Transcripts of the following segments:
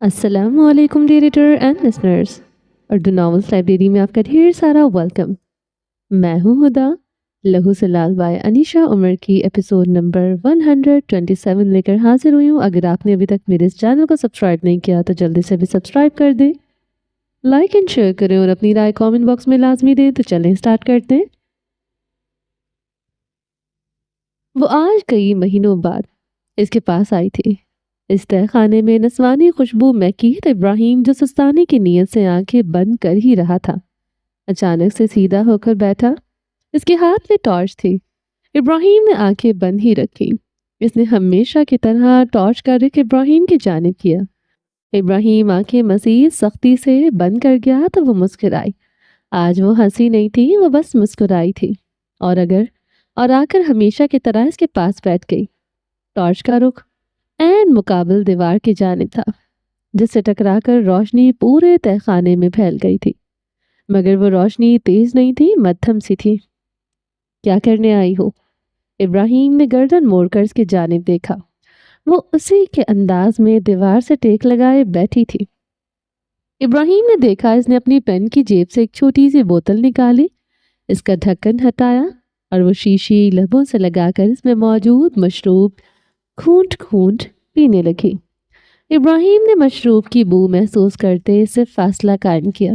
السلام علیکم dear editor and listeners, Urdu novels library میں آپ کا ڈھیر سارا ویلکم۔ میں ہوں ہدا، لہو سے لال بائے انیشا عمر کی ایپیسوڈ نمبر 127 لے کر حاضر ہوئی ہوں۔ اگر آپ نے ابھی تک میرے اس چینل کو سبسکرائب نہیں کیا تو جلدی سے بھی سبسکرائب کر دیں، لائک اینڈ شیئر کریں اور اپنی رائے کامنٹ باکس میں لازمی دیں۔ تو چلیں سٹارٹ کرتے ہیں۔ وہ آج کئی مہینوں بعد اس کے پاس آئی تھی۔ اس تہہ خانے میں نسوانی خوشبو محکی ابراہیم جو سستانے کی نیت سے آنکھیں بند کر ہی رہا تھا، اچانک سے سیدھا ہو کر بیٹھا۔ اس کے ہاتھ میں ٹارچ تھی۔ ابراہیم نے آنکھیں بند ہی رکھی۔ اس نے ہمیشہ کی طرح ٹارچ کا رخ ابراہیم کی جانب کیا۔ ابراہیم آنکھیں مزید سختی سے بند کر گیا تو وہ مسکرائی۔ آج وہ ہنسی نہیں تھی، وہ بس مسکرائی تھی، اور آ کر ہمیشہ کی طرح اس کے پاس بیٹھ گئی۔ ٹارچ کا رخ عین مقابل دیوار کی جانب تھا، جس سے ٹکرا کر روشنی پورے تہہ خانے میں پھیل گئی تھی، مگر وہ روشنی تیز نہیں تھی، مدھم سی تھی۔ کیا کرنے آئی ہو؟ ابراہیم نے گردن موڑ کر اس کی جانب دیکھا۔ وہ اسی کے انداز میں دیوار سے ٹیک لگائے بیٹھی تھی۔ ابراہیم نے دیکھا اس نے اپنی پین کی جیب سے ایک چھوٹی سی بوتل نکالی، اس کا ڈھکن ہٹایا اور وہ شیشی لبوں سے لگا کر اس میں موجود مشروب گھونٹ گھونٹ پینے لگی۔ ابراہیم نے مشروب کی بو محسوس کرتے اس سے فاصلہ قائم کیا۔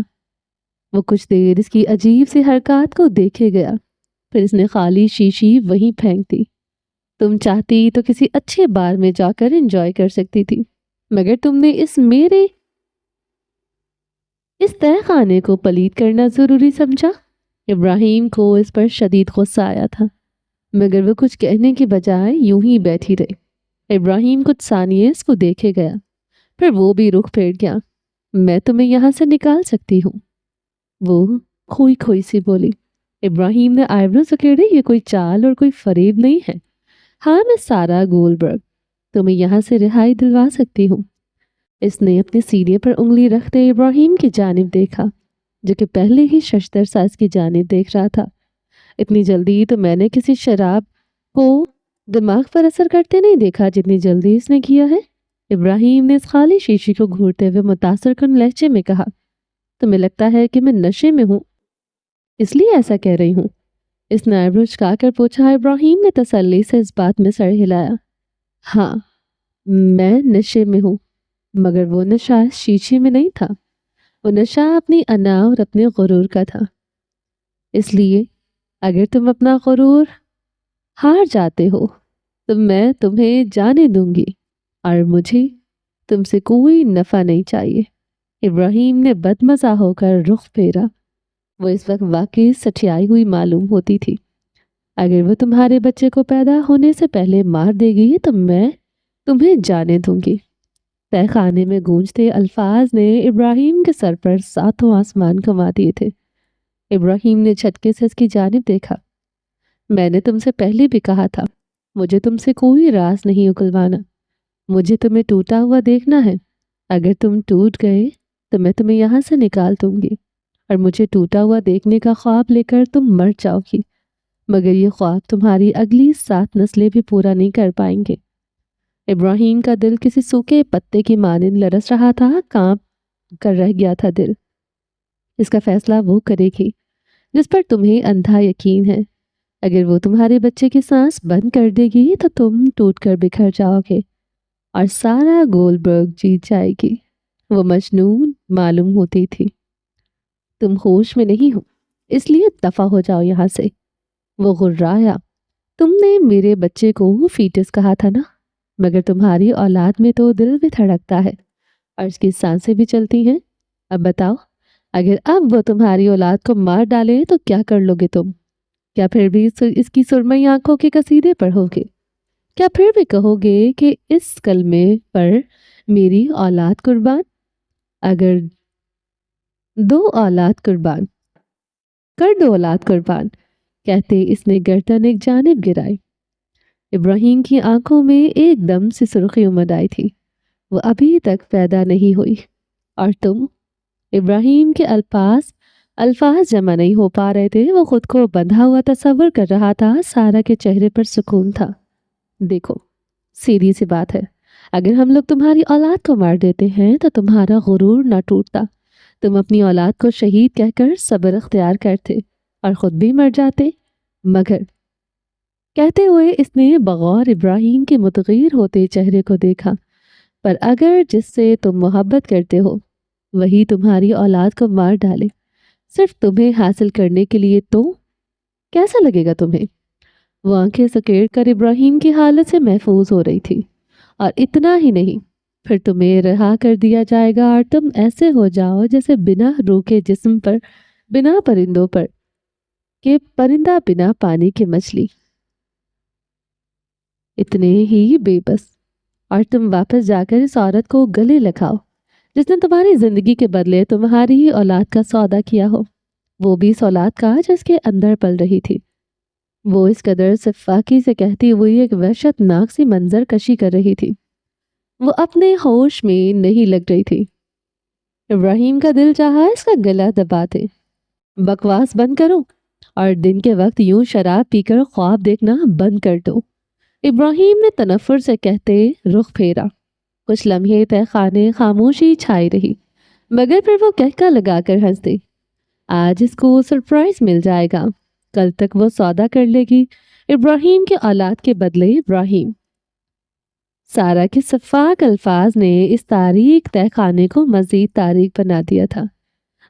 وہ کچھ دیر اس کی عجیب سی حرکات کو دیکھے گیا، پھر اس نے خالی شیشی وہیں پھینک دی۔ تم چاہتی تو کسی اچھے بار میں جا کر انجوائے کر سکتی تھی، مگر تم نے اس تہہ خانے کو پلید کرنا ضروری سمجھا۔ ابراہیم کو اس پر شدید غصہ آیا تھا، مگر وہ کچھ کہنے کی بجائے یوں ہی بیٹھی رہی۔ ابراہیم کچھ ثانیے اس کو دیکھے گیا، پھر وہ بھی رخ پھیر گیا۔ میں تمہیں یہاں سے نکال سکتی ہوں، وہ کھوئی کھوئی سی بولی۔ ابراہیم نے آئیبرو سکیڑے، یہ کوئی چال اور کوئی فریب نہیں ہے۔ ہاں، میں سارا گولبرگ تمہیں یہاں سے رہائی دلوا سکتی ہوں۔ اس نے اپنے سینے پر انگلی رکھتے ابراہیم کی جانب دیکھا، جو کہ پہلے ہی ششدر سا اس کی جانب دیکھ رہا تھا۔ اتنی جلدی تو میں نے کسی شراب کو دماغ پر اثر کرتے نہیں دیکھا جتنی جلدی اس نے کیا ہے۔ ابراہیم نے اس خالی شیشی کو گھورتے ہوئے متاثر کن لہجے میں کہا، تمہیں لگتا ہے کہ میں نشے میں ہوں، اس لیے ایسا کہہ رہی ہوں؟ اس نے آئیبرو چکا کر پوچھا۔ ابراہیم نے تسلی سے اس بات میں سر ہلایا۔ ہاں، میں نشے میں ہوں، مگر وہ نشہ اس شیشے میں نہیں تھا، وہ نشہ اپنی انا اور اپنے غرور کا تھا۔ اس لیے اگر تم اپنا غرور ہار جاتے ہو تو میں تمہیں جانے دوں گی، اور مجھے تم سے کوئی نفع نہیں چاہیے۔ ابراہیم نے بدمزہ ہو کر رخ پھیرا۔ وہ اس وقت واقعی سٹھیائی ہوئی معلوم ہوتی تھی۔ اگر وہ تمہارے بچے کو پیدا ہونے سے پہلے مار دے گی تو میں تمہیں جانے دوں گی۔ تہہ خانے میں گونجتے الفاظ نے ابراہیم کے سر پر ساتوں آسمان گھما دیے تھے۔ ابراہیم نے جھٹکے سے اس کی جانب دیکھا۔ میں نے تم سے پہلے بھی کہا تھا، مجھے تم سے کوئی راز نہیں اگلوانا، مجھے تمہیں ٹوٹا ہوا دیکھنا ہے۔ اگر تم ٹوٹ گئے تو میں تمہیں یہاں سے نکال دوں گی، اور مجھے ٹوٹا ہوا دیکھنے کا خواب لے کر تم مر جاؤ گی، مگر یہ خواب تمہاری اگلی 7 نسلیں بھی پورا نہیں کر پائیں گے۔ ابراہیم کا دل کسی سوکھے پتے کی مانند لرز رہا تھا، کانپ کر رہ گیا تھا دل۔ اس کا فیصلہ وہ کرے گی جس پر تمہیں اندھا یقین ہے۔ اگر وہ تمہارے بچے کی سانس بند کر دے گی تو تم ٹوٹ کر بکھر جاؤ گے اور سارا گولبرگ جیت جائے گی۔ وہ مجنون معلوم ہوتی تھی۔ تم ہوش میں نہیں ہو، اس لیے دفع ہو جاؤ یہاں سے۔ وہ غرایا۔ تم نے میرے بچے کو فیٹس کہا تھا نا، مگر تمہاری اولاد میں تو دل بھی دھڑکتا ہے اور اس کی سانسیں بھی چلتی ہیں۔ اب بتاؤ، اگر اب وہ تمہاری اولاد کو مار ڈالے تو کیا کر لو گے تم؟ کیا پھر بھی اس کی سرمئی آنکھوں کے قصیدے پڑھو گے؟ کیا پھر بھی کہو گے کہ اس کلمے پر میری اولاد قربان؟ اگر دو اولاد قربان کر دو اولاد قربان، کہتے اس نے گردن ایک جانب گرائی۔ ابراہیم کی آنکھوں میں ایک دم سے سرخی امد آئی تھی۔ وہ ابھی تک پیدا نہیں ہوئی، اور تم؟ ابراہیم کے الفاظ جمع نہیں ہو پا رہے تھے۔ وہ خود کو بندھا ہوا تصور کر رہا تھا۔ سارا کے چہرے پر سکون تھا۔ دیکھو، سیدھی سی بات ہے، اگر ہم لوگ تمہاری اولاد کو مار دیتے ہیں تو تمہارا غرور نہ ٹوٹتا، تم اپنی اولاد کو شہید کہہ کر صبر اختیار کرتے اور خود بھی مر جاتے۔ مگر کہتے ہوئے اس نے بغور ابراہیم کے متغیر ہوتے چہرے کو دیکھا، پر اگر جس سے تم محبت کرتے ہو وہی تمہاری اولاد کو مار ڈالے صرف تمہیں حاصل کرنے کے لیے، تو کیسا لگے گا تمہیں؟ وہ آنکھیں سکیڑ کر ابراہیم کی حالت سے محفوظ ہو رہی تھی۔ اور اتنا ہی نہیں، پھر تمہیں رہا کر دیا جائے گا اور تم ایسے ہو جاؤ جیسے بنا روح کے جسم پر، بنا پرندوں پر کہ پرندہ بنا پانی کی مچھلی، اتنے ہی بے بس۔ اور تم واپس جا کر اس عورت کو گلے لگاؤ جس نے تمہاری زندگی کے بدلے تمہاری ہی اولاد کا سودا کیا ہو، وہ بھی اس اولاد کا جس کے اندر پل رہی تھی۔ وہ اس قدر سفاکی سے کہتی ہوئی ایک وحشت ناک سی منظر کشی کر رہی تھی، وہ اپنے ہوش میں نہیں لگ رہی تھی۔ ابراہیم کا دل چاہا اس کا گلا دباتے۔ بکواس بند کرو اور دن کے وقت یوں شراب پی کر خواب دیکھنا بند کر دو، ابراہیم نے تنفر سے کہتے رخ پھیرا۔ کچھ لمحے تہ خانے خاموشی چھائی رہی، مگر پھر وہ کہکا لگا کر ہنس دی۔ آج اس کو سرپرائز مل جائے گا، کل تک وہ سودا کر لے گی ابراہیم کے اولاد کے بدلے ابراہیم۔ سارا کے شفاق الفاظ نے اس تاریک تہ خانے کو مزید تاریک بنا دیا تھا۔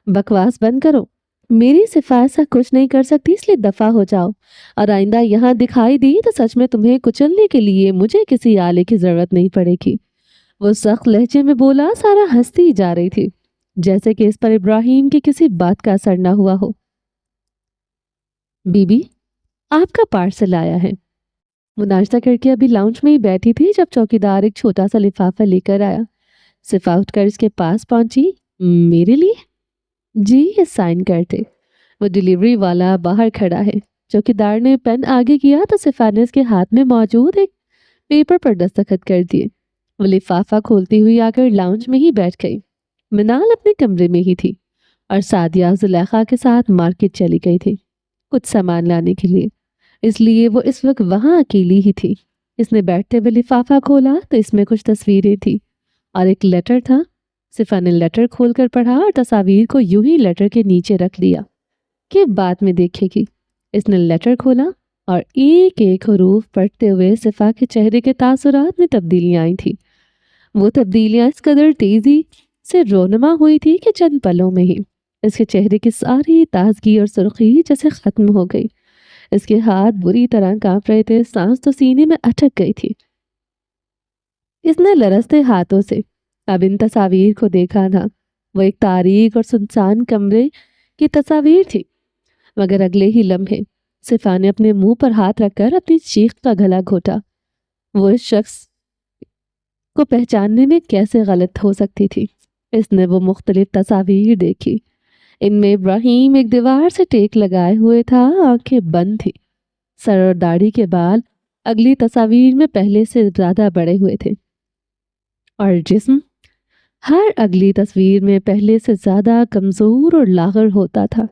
بکواس بند کرو، میری صفات سے کچھ نہیں کر سکتی، اس لیے دفع ہو جاؤ، اور آئندہ یہاں دکھائی دی تو سچ میں تمہیں کچلنے کے لیے مجھے کسی آلے کی ضرورت نہیں پڑے گی۔ وہ سخت لہجے میں بولا۔ سارا ہنستی جا رہی تھی جیسے کہ اس پر ابراہیم کی کسی بات کا اثر نہ ہوا ہو۔ بی بی، آپ کا پارسل آیا ہے۔ وہ ناشتہ کر کے ابھی لاؤنج میں ہی بیٹھی تھی جب چوکیدار ایک چھوٹا سا لفافہ لے کر آیا۔ صفا اٹھ کر اس کے پاس پہنچی۔ میرے لیے؟ جی، یہ سائن کرتے۔ وہ ڈیلیوری والا باہر کھڑا ہے۔ چوکیدار نے پین آگے کیا تو صفا نے اس کے ہاتھ میں موجود ایک پیپر پر دستخط کر دیے۔ وہ لفافہ کھولتی ہوئی آ کر لاؤنج میں ہی بیٹھ گئی۔ منال اپنے کمرے میں ہی تھی اور سعدیہ زلیخا کے ساتھ مارکیٹ چلی گئی تھی کچھ سامان لانے کے لیے، اس لیے وہ اس وقت وہاں اکیلی ہی تھی۔ اس نے بیٹھتے ہوئے لفافہ کھولا تو اس میں کچھ تصویریں تھی اور ایک لیٹر تھا۔ صفا نے لیٹر کھول کر پڑھا اور تصاویر کو یوں ہی لیٹر کے نیچے رکھ دیا کہ بعد میں دیکھے گی۔ اس نے لیٹر کھولا اور ایک ایک حروف پڑھتے ہوئے صفا کے چہرے کے تاثرات میں تبدیلیاں آئی تھیں۔ وہ تبدیلیاں اس قدر تیزی سے رونما ہوئی تھی کہ چند پلوں میں ہی اس کے چہرے کی ساری تازگی اور سرخی جیسے ختم ہو گئی۔ اس کے ہاتھ بری طرح کانپ رہے تھے، سانس تو سینے میں اٹک گئی تھی۔ اس نے لرزتے ہاتھوں سے اب ان تصاویر کو دیکھا تھا۔ وہ ایک تاریک اور سنسان کمرے کی تصاویر تھی، مگر اگلے ہی لمحے صفا نے اپنے منہ پر ہاتھ رکھ کر اپنی چیخ کا گلا گھونٹا۔ وہ اس شخص کو پہچاننے میں کیسے غلط ہو سکتی تھی؟ اس نے وہ مختلف تصاویر دیکھی، ان میں ابراہیم ایک دیوار سے ٹیک لگائے ہوئے تھا، آنکھیں بند تھی، سر اور داڑھی کے بال اگلی تصاویر میں پہلے سے زیادہ بڑے ہوئے تھے، اور جسم ہر اگلی تصویر میں پہلے سے زیادہ کمزور اور لاغر ہوتا تھا۔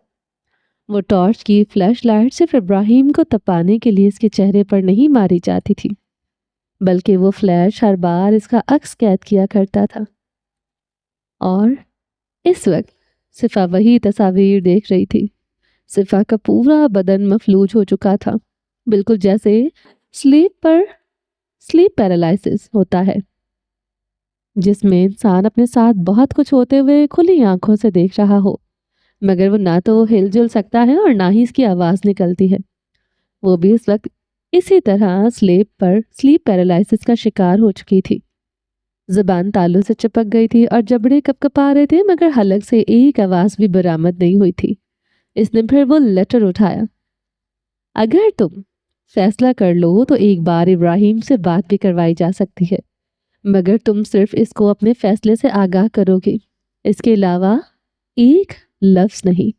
وہ ٹارچ کی فلیش لائٹ صرف ابراہیم کو تپانے کے لیے اس کے چہرے پر نہیں ماری جاتی تھی، بلکہ وہ فلیش ہر بار اس کا عکس قید کیا کرتا تھا۔ اور اس وقت صفا وہی تصاویر دیکھ رہی تھی۔ صفا کا پورا بدن مفلوج ہو چکا تھا، بالکل جیسے سلیپ پیرالائسس ہوتا ہے، جس میں انسان اپنے ساتھ بہت کچھ ہوتے ہوئے کھلی آنکھوں سے دیکھ رہا ہو، مگر وہ نہ تو ہل جل سکتا ہے اور نہ ہی اس کی آواز نکلتی ہے۔ وہ بھی اس وقت اسی طرح سلیپ پیرالائسس کا شکار ہو چکی تھی۔ زبان تالوں سے چپک گئی تھی اور جبڑے کپ کپا رہے تھے، مگر حلق سے ایک آواز بھی برآمد نہیں ہوئی تھی۔ اس نے پھر وہ لیٹر اٹھایا۔ اگر تم فیصلہ کر لو تو ایک بار ابراہیم سے بات بھی کروائی جا سکتی ہے، مگر تم صرف اس کو اپنے فیصلے سے آگاہ کرو گی، اس کے علاوہ ایک لفظ نہیں۔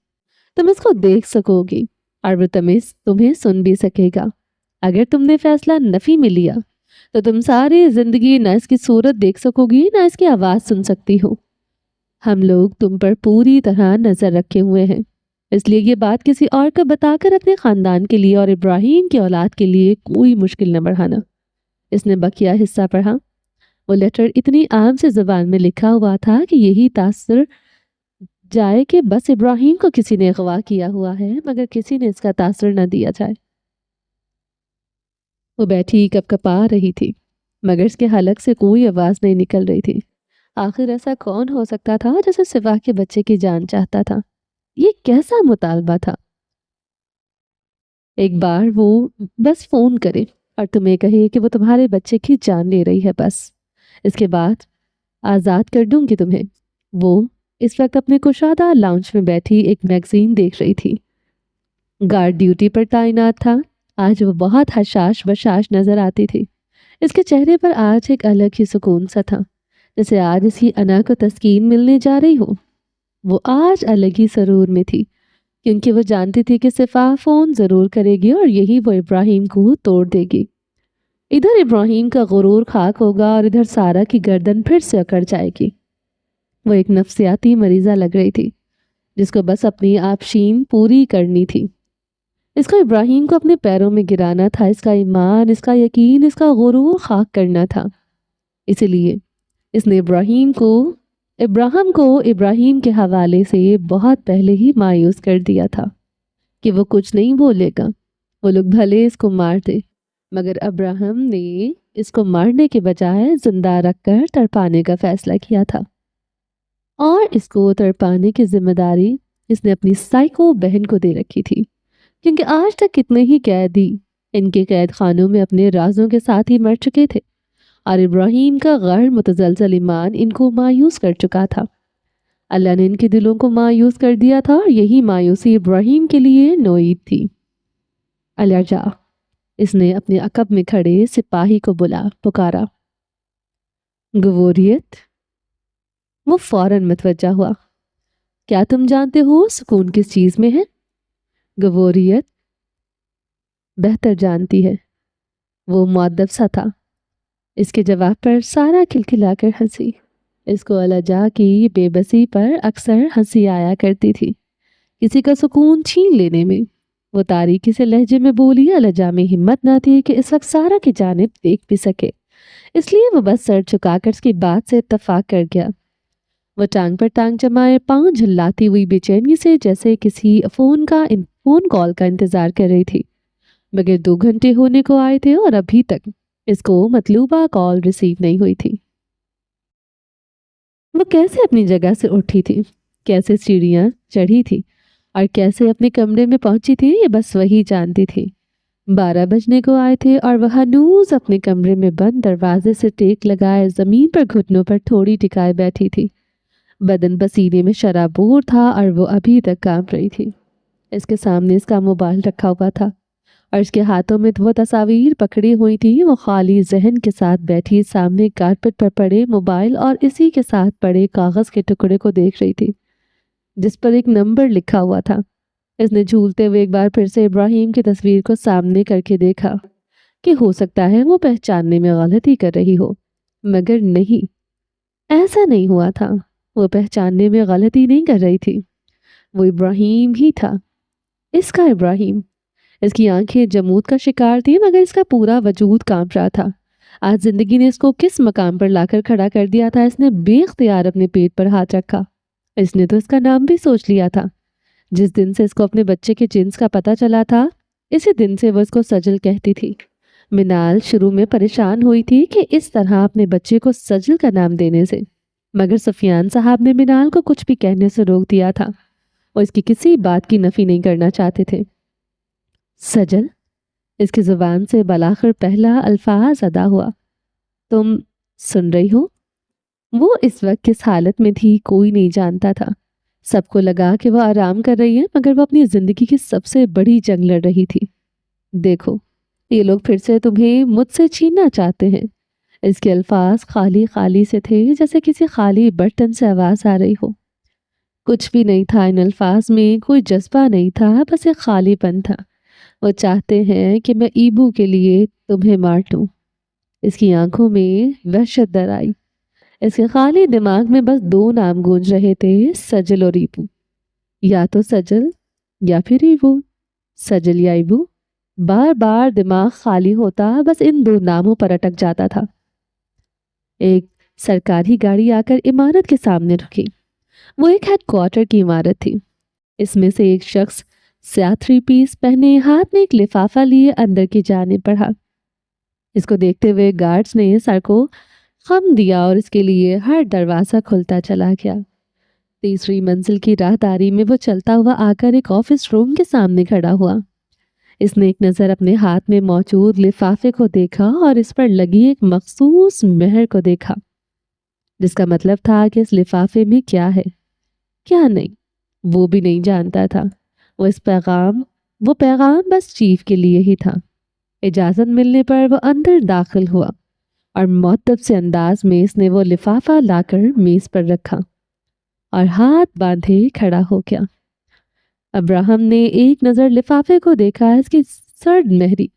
تم اس کو دیکھ سکو گی اور وہ تمہیں سن بھی سکے گا۔ اگر تم نے فیصلہ نفی میں لیا تو تم ساری زندگی نہ اس کی صورت دیکھ سکو گی نہ اس کی آواز سن سکتی ہو۔ ہم لوگ تم پر پوری طرح نظر رکھے ہوئے ہیں، اس لیے یہ بات کسی اور کو بتا کر اپنے خاندان کے لیے اور ابراہیم کی اولاد کے لیے کوئی مشکل نہ بڑھانا۔ اس نے بقیہ حصہ پڑھا۔ وہ لیٹر اتنی عام سے زبان میں لکھا ہوا تھا کہ یہی تاثر جائے کہ بس ابراہیم کو کسی نے اغوا کیا ہوا ہے، مگر کسی نے اس کا تاثر نہ دیا جائے۔ وہ بیٹھی کپ کپا رہی تھی، مگر اس کے حلق سے کوئی آواز نہیں نکل رہی تھی۔ آخر ایسا کون ہو سکتا تھا جسے سوا کے بچے کی جان چاہتا تھا؟ یہ کیسا مطالبہ تھا؟ ایک بار وہ بس فون کرے اور تمہیں کہے کہ وہ تمہارے بچے کی جان لے رہی ہے، بس اس کے بعد آزاد کر دوں گی تمہیں۔ وہ اس وقت اپنے کشادہ لاؤنج میں بیٹھی ایک میگزین دیکھ رہی تھی۔ گارڈ ڈیوٹی پر تعینات تھا۔ آج وہ بہت حشاش بشاش نظر آتی تھی۔ اس کے چہرے پر آج ایک الگ ہی سکون سا تھا، جیسے آج اس کی انا کو تسکین ملنے جا رہی ہو۔ وہ آج الگ ہی سرور میں تھی، کیونکہ وہ جانتی تھی کہ صفا فون ضرور کرے گی اور یہی وہ ابراہیم کو توڑ دے گی۔ ادھر ابراہیم کا غرور خاک ہوگا اور ادھر سارا کی گردن پھر سے اکڑ جائے گی۔ وہ ایک نفسیاتی مریضہ لگ رہی تھی جس کو بس اپنی آبشین پوری کرنی تھی۔ اس کو ابراہیم کو اپنے پیروں میں گرانا تھا، اس کا ایمان، اس کا یقین، اس کا غرور خاک کرنا تھا۔ اسی لیے اس نے ابراہیم کو ابراہیم کے حوالے سے بہت پہلے ہی مایوس کر دیا تھا کہ وہ کچھ نہیں بولے گا، وہ لوگ بھلے اس کو مار دے، مگر ابراہیم نے اس کو مارنے کے بجائے زندہ رکھ کر تڑپانے کا فیصلہ کیا تھا، اور اس کو تڑپانے کی ذمہ داری اس نے اپنی سائیکو بہن کو دے رکھی تھی، کیونکہ آج تک کتنے ہی قیدی ان کے قید خانوں میں اپنے رازوں کے ساتھ ہی مر چکے تھے، اور ابراہیم کا غیر متزلزل ایمان ان کو مایوس کر چکا تھا۔ اللہ نے ان کے دلوں کو مایوس کر دیا تھا، اور یہی مایوسی ابراہیم کے لیے نوعید تھی۔ اللہ جا، اس نے اپنے عقب میں کھڑے سپاہی کو پکارا۔ گوریت۔ وہ فوراً متوجہ ہوا۔ کیا تم جانتے ہو سکون کس چیز میں ہے؟ گوریت بہتر جانتی ہے۔ وہ مؤدب سا تھا۔ اس کے جواب پر سارا کھلکھلا کر ہنسی۔ اس کو الجا کی بے بسی پر اکثر ہنسی آیا کرتی تھی، کسی کا سکون چھین لینے میں۔ وہ تاریکی سے لہجے میں بولی، الجا میں ہمت نہ تھی کہ اس وقت سارا کی جانب دیکھ بھی سکے، اس لیے وہ بس سر جھکا کر اس کی بات سے اتفاق کر گیا۔ وہ ٹانگ پر ٹانگ جمائے پاؤں جھلاتی ہوئی بے چینی سے جیسے کسی فون کال کا انتظار کر رہی تھی، مگر 2 گھنٹے ہونے کو آئے تھے اور ابھی تک اس کو مطلوبہ کال ریسیو نہیں ہوئی تھی۔ وہ کیسے اپنی جگہ سے اٹھی تھی، کیسے سیڑھیاں چڑھی تھی اور کیسے اپنے کمرے میں پہنچی تھی، یہ بس وہی جانتی تھی۔ 12 بجنے کو آئے تھے اور وہ ہنوز اپنے کمرے میں بند دروازے سے ٹیک لگائے زمین پر گھٹنوں پر تھوڑی ٹکائے بیٹھی تھی۔ بدن پسینے میں شرابور تھا اور وہ ابھی تک کانپ رہی تھی۔ اس کے سامنے اس کا موبائل رکھا ہوا تھا اور اس کے ہاتھوں میں وہ تصاویر پکڑی ہوئی تھی۔ وہ خالی ذہن کے ساتھ بیٹھی سامنے کارپٹ پر پڑے موبائل اور اسی کے ساتھ پڑے کاغذ کے ٹکڑے کو دیکھ رہی تھی جس پر ایک نمبر لکھا ہوا تھا۔ اس نے جھولتے ہوئے ایک بار پھر سے ابراہیم کی تصویر کو سامنے کر کے دیکھا کہ ہو سکتا ہے وہ پہچاننے میں غلطی کر رہی ہو، مگر نہیں، ایسا نہیں ہوا تھا۔ وہ پہچاننے میں غلطی نہیں کر رہی تھی، وہ ابراہیم ہی تھا، اس کا ابراہیم۔ اس کی آنکھیں جمود کا شکار تھی، مگر اس کا پورا وجود کانپ رہا تھا۔ آج زندگی نے اس کو کس مقام پر لا کر کھڑا کر دیا تھا؟ اس نے بے اختیار اپنے پیٹ پر ہاتھ رکھا۔ اس نے تو اس کا نام بھی سوچ لیا تھا۔ جس دن سے اس کو اپنے بچے کے جنس کا پتہ چلا تھا، اسی دن سے وہ اس کو سجل کہتی تھی۔ منال شروع میں پریشان ہوئی تھی کہ اس طرح اپنے بچے کو سجل کا نام دینے سے، مگر سفیان صاحب نے منال کو کچھ بھی کہنے سے روک دیا تھا۔ وہ اس کی کسی بات کی نفی نہیں کرنا چاہتے تھے۔ سجل، اس کی زبان سے بلاخر پہلا الفاظ ادا ہوا۔ تم سن رہی ہو؟ وہ اس وقت کس حالت میں تھی کوئی نہیں جانتا تھا۔ سب کو لگا کہ وہ آرام کر رہی ہے، مگر وہ اپنی زندگی کی سب سے بڑی جنگ لڑ رہی تھی۔ دیکھو، یہ لوگ پھر سے تمہیں مجھ سے چھیننا چاہتے ہیں۔ اس کے الفاظ خالی خالی سے تھے، جیسے کسی خالی برتن سے آواز آ رہی ہو۔ کچھ بھی نہیں تھا ان الفاظ میں، کوئی جذبہ نہیں تھا، بس ایک خالی پن تھا۔ وہ چاہتے ہیں کہ میں ایبو کے لیے تمہیں مار دوں۔ اس کی آنکھوں میں وحشت در آئی۔ اس کے خالی دماغ میں بس 2 نام گونج رہے تھے، سجل اور ایبو۔ یا تو سجل یا پھر ایبو، سجل یا ایبو۔ بار بار دماغ خالی ہوتا، بس ان 2 ناموں پر اٹک جاتا تھا۔ ایک سرکاری گاڑی آ کر عمارت کے سامنے رکی۔ وہ ایک ہیڈ کوارٹر کی عمارت تھی۔ اس میں سے ایک شخص سیاہ 3 پیس پہنے ہاتھ میں ایک لفافہ لیے اندر کی جانب بڑھا۔ اس کو دیکھتے ہوئے گارڈز نے سر کو خم دیا اور اس کے لیے ہر دروازہ کھلتا چلا گیا۔ تیسری منزل کی راہداری میں وہ چلتا ہوا آ کر ایک آفس روم کے سامنے کھڑا ہوا۔ اس نے ایک نظر اپنے ہاتھ میں موجود لفافے کو دیکھا اور اس پر لگی ایک مخصوص مہر کو دیکھا، جس کا مطلب تھا کہ اس لفافے میں کیا ہے کیا نہیں وہ بھی نہیں جانتا تھا۔ وہ پیغام بس چیف کے لیے ہی تھا۔ اجازت ملنے پر وہ اندر داخل ہوا اور مؤدب سے انداز میں اس نے وہ لفافہ لا کر میز پر رکھا اور ہاتھ باندھے کھڑا ہو گیا۔ ابراہم نے ایک نظر لفافے کو دیکھا، اس کی سرد مہری،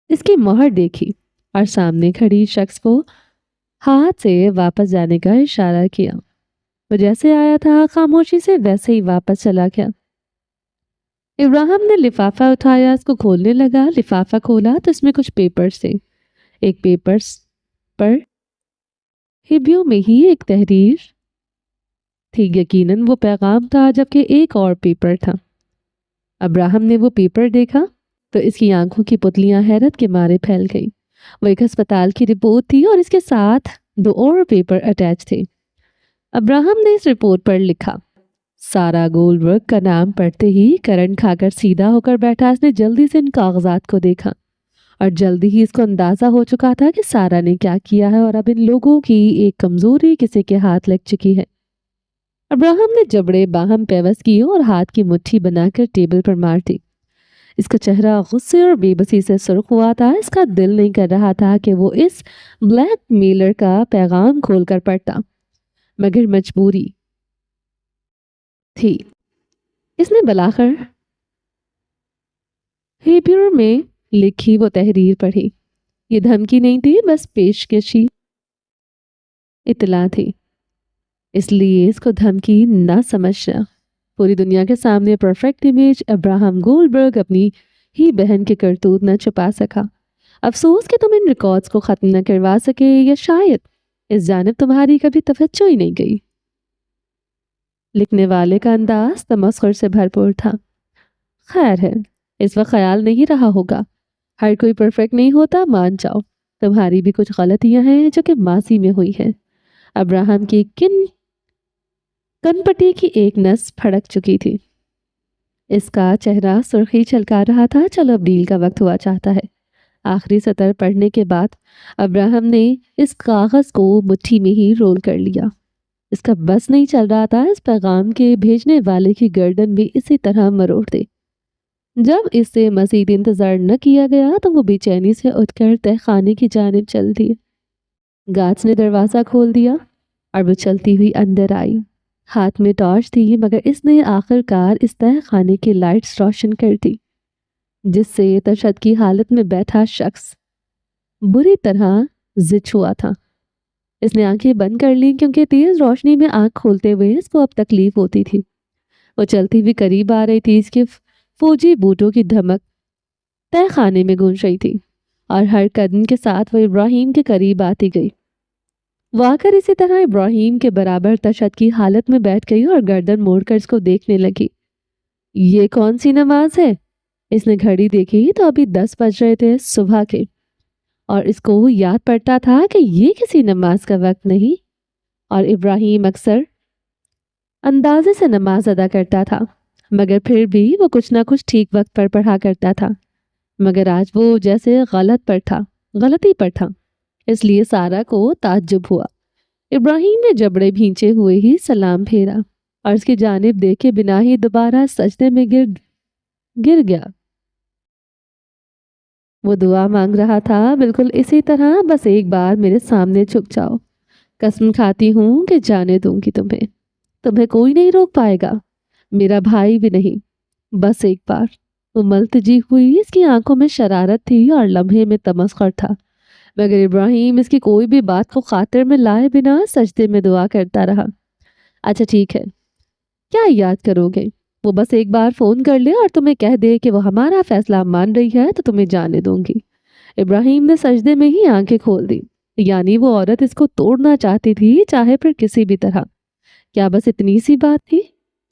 اس کی مہر دیکھی اور سامنے کھڑی شخص کو ہاتھ سے واپس جانے کا اشارہ کیا۔ وہ جیسے آیا تھا خاموشی سے ویسے ہی واپس چلا گیا۔ ابراہم نے لفافہ اٹھایا، اس کو کھولنے لگا۔ لفافہ کھولا تو اس میں کچھ پیپرز تھے۔ ایک پیپرز پر ہبیوں میں ہی ایک تحریر تھی، یقیناً وہ پیغام تھا، جبکہ ایک اور پیپر تھا۔ ابراہم نے وہ پیپر دیکھا تو اس کی آنکھوں کی پتلیاں حیرت کے مارے پھیل گئی۔ وہ ایک ہسپتال کی رپورٹ تھی اور اس کے ساتھ 2 اور پیپر اٹیچ تھے۔ ابراہم نے اس رپورٹ پر لکھا سارا گولڈبرگ کا نام پڑھتے ہی کرنٹ کھا کر سیدھا ہو کر بیٹھا۔ اس نے جلدی سے ان کاغذات کو دیکھا اور جلدی ہی اس کو اندازہ ہو چکا تھا کہ سارا نے کیا کیا ہے اور اب ان لوگوں کی ایک کمزوری کسی کے ہاتھ لگ چکی ہے۔ ابراہم نے جبڑے باہم پیوست کیے اور ہاتھ کی مٹھی بنا کر ٹیبل پر مار دی۔ اس کا چہرہ غصے اور بے بسی سے سرخ ہوا تھا۔ اس کا دل نہیں کر رہا تھا کہ وہ اس بلیک میلر کا پیغام کھول کر پڑھتا، مگر مجبوری تھی۔ اس نے بلاخر ہیبیور میں لکھی وہ تحریر پڑھی۔ یہ دھمکی نہیں تھی، بس پیشکشی اطلاع تھی، اس لیے اس کو دھمکی نہ سمجھنا۔ پوری دنیا کے سامنے پرفیکٹ امیج ابراہم گولڈبرگ اپنی ہی بہن کے کرتوت نہ چھپا سکا۔ افسوس کہ تم ان ریکارڈز کو ختم نہ کروا سکے، یا شاید اس جانب تمہاری کبھی توجہ ہی نہیں گئی۔ لکھنے والے کا انداز تمسخر سے بھرپور تھا۔ خیر ہے، اس وقت خیال نہیں رہا ہوگا، ہر کوئی پرفیکٹ نہیں ہوتا، مان جاؤ تمہاری بھی کچھ غلطیاں ہیں جو کہ ماضی میں ہوئی ہیں۔ ابراہم کی کن پٹی کی ایک نس پھڑک چکی تھی۔ اس کا چہرہ سرخی چھلکا رہا تھا۔ چلو اب ڈیل کا وقت ہوا چاہتا ہے۔ آخری سطر پڑھنے کے بعد ابراہم نے اس کاغذ کو مٹھی میں ہی رول کر لیا۔ اس کا بس نہیں چل رہا تھا اس پیغام کے بھیجنے والے کی گردن بھی اسی طرح مروڑ دے۔ جب اس سے مزید انتظار نہ کیا گیا تو وہ بے چینی سے اٹھ کر تہہ خانے کی جانب چل دی۔ گارڈز نے دروازہ کھول دیا اور وہ چلتی ہوئی اندر آئی۔ ہاتھ میں ٹارچ تھی، مگر اس نے آخر کار اس تہہ خانے کی لائٹس روشن کر دی، جس سے تشدد کی حالت میں بیٹھا شخص بری طرح زچ ہوا تھا۔ اس نے آنکھیں بند کر لیں کیونکہ تیز روشنی میں آنکھ کھولتے ہوئے اس کو اب تکلیف ہوتی تھی۔ وہ چلتی ہوئی قریب آ رہی تھی، اس کے فوجی بوٹوں کی دھمک تہہ خانے میں گونج رہی تھی اور ہر قدم کے ساتھ وہ ابراہیم کے قریب آتی گئی۔ وہ آ کر اسی طرح ابراہیم کے برابر تشدد کی حالت میں بیٹھ گئی اور گردن موڑ کر اس کو دیکھنے لگی۔ یہ کون سی نماز ہے؟ اس نے گھڑی دیکھی تو ابھی 10 بج رہے تھے صبح کے، اور اس کو یاد پڑتا تھا کہ یہ کسی نماز کا وقت نہیں، اور ابراہیم اکثر اندازے سے نماز ادا کرتا تھا، مگر پھر بھی وہ کچھ نہ کچھ ٹھیک وقت پر پڑھا کرتا تھا۔ مگر آج وہ جیسے غلطی پر تھا، اس لیے سارا کو تعجب ہوا۔ ابراہیم نے جبڑے بھینچے ہوئے ہی سلام پھیرا اور اس کی جانب دیکھے بنا ہی دوبارہ سجدے میں گر گیا۔ وہ دعا مانگ رہا تھا، بالکل اسی طرح، بس ایک بار میرے سامنے جھک جاؤ، قسم کھاتی ہوں کہ جانے دوں گی تمہیں کوئی نہیں روک پائے گا، میرا بھائی بھی نہیں، بس ایک بار۔ وہ ملتجی ہوئی، اس کی آنکھوں میں شرارت تھی اور لمحے میں تمسخر تھا، مگر ابراہیم اس کی کوئی بھی بات کو خاطر میں لائے بنا سجدے میں دعا کرتا رہا۔ اچھا ٹھیک ہے، کیا یاد کرو گے؟ وہ بس ایک بار فون کر لے اور تمہیں کہہ دے کہ وہ ہمارا فیصلہ مان رہی ہے تو تمہیں جانے دوں گی۔ ابراہیم نے سجدے میں ہی آنکھیں کھول دی۔ یعنی وہ عورت اس کو توڑنا چاہتی تھی، چاہے پھر کسی بھی طرح۔ کیا بس اتنی سی بات تھی؟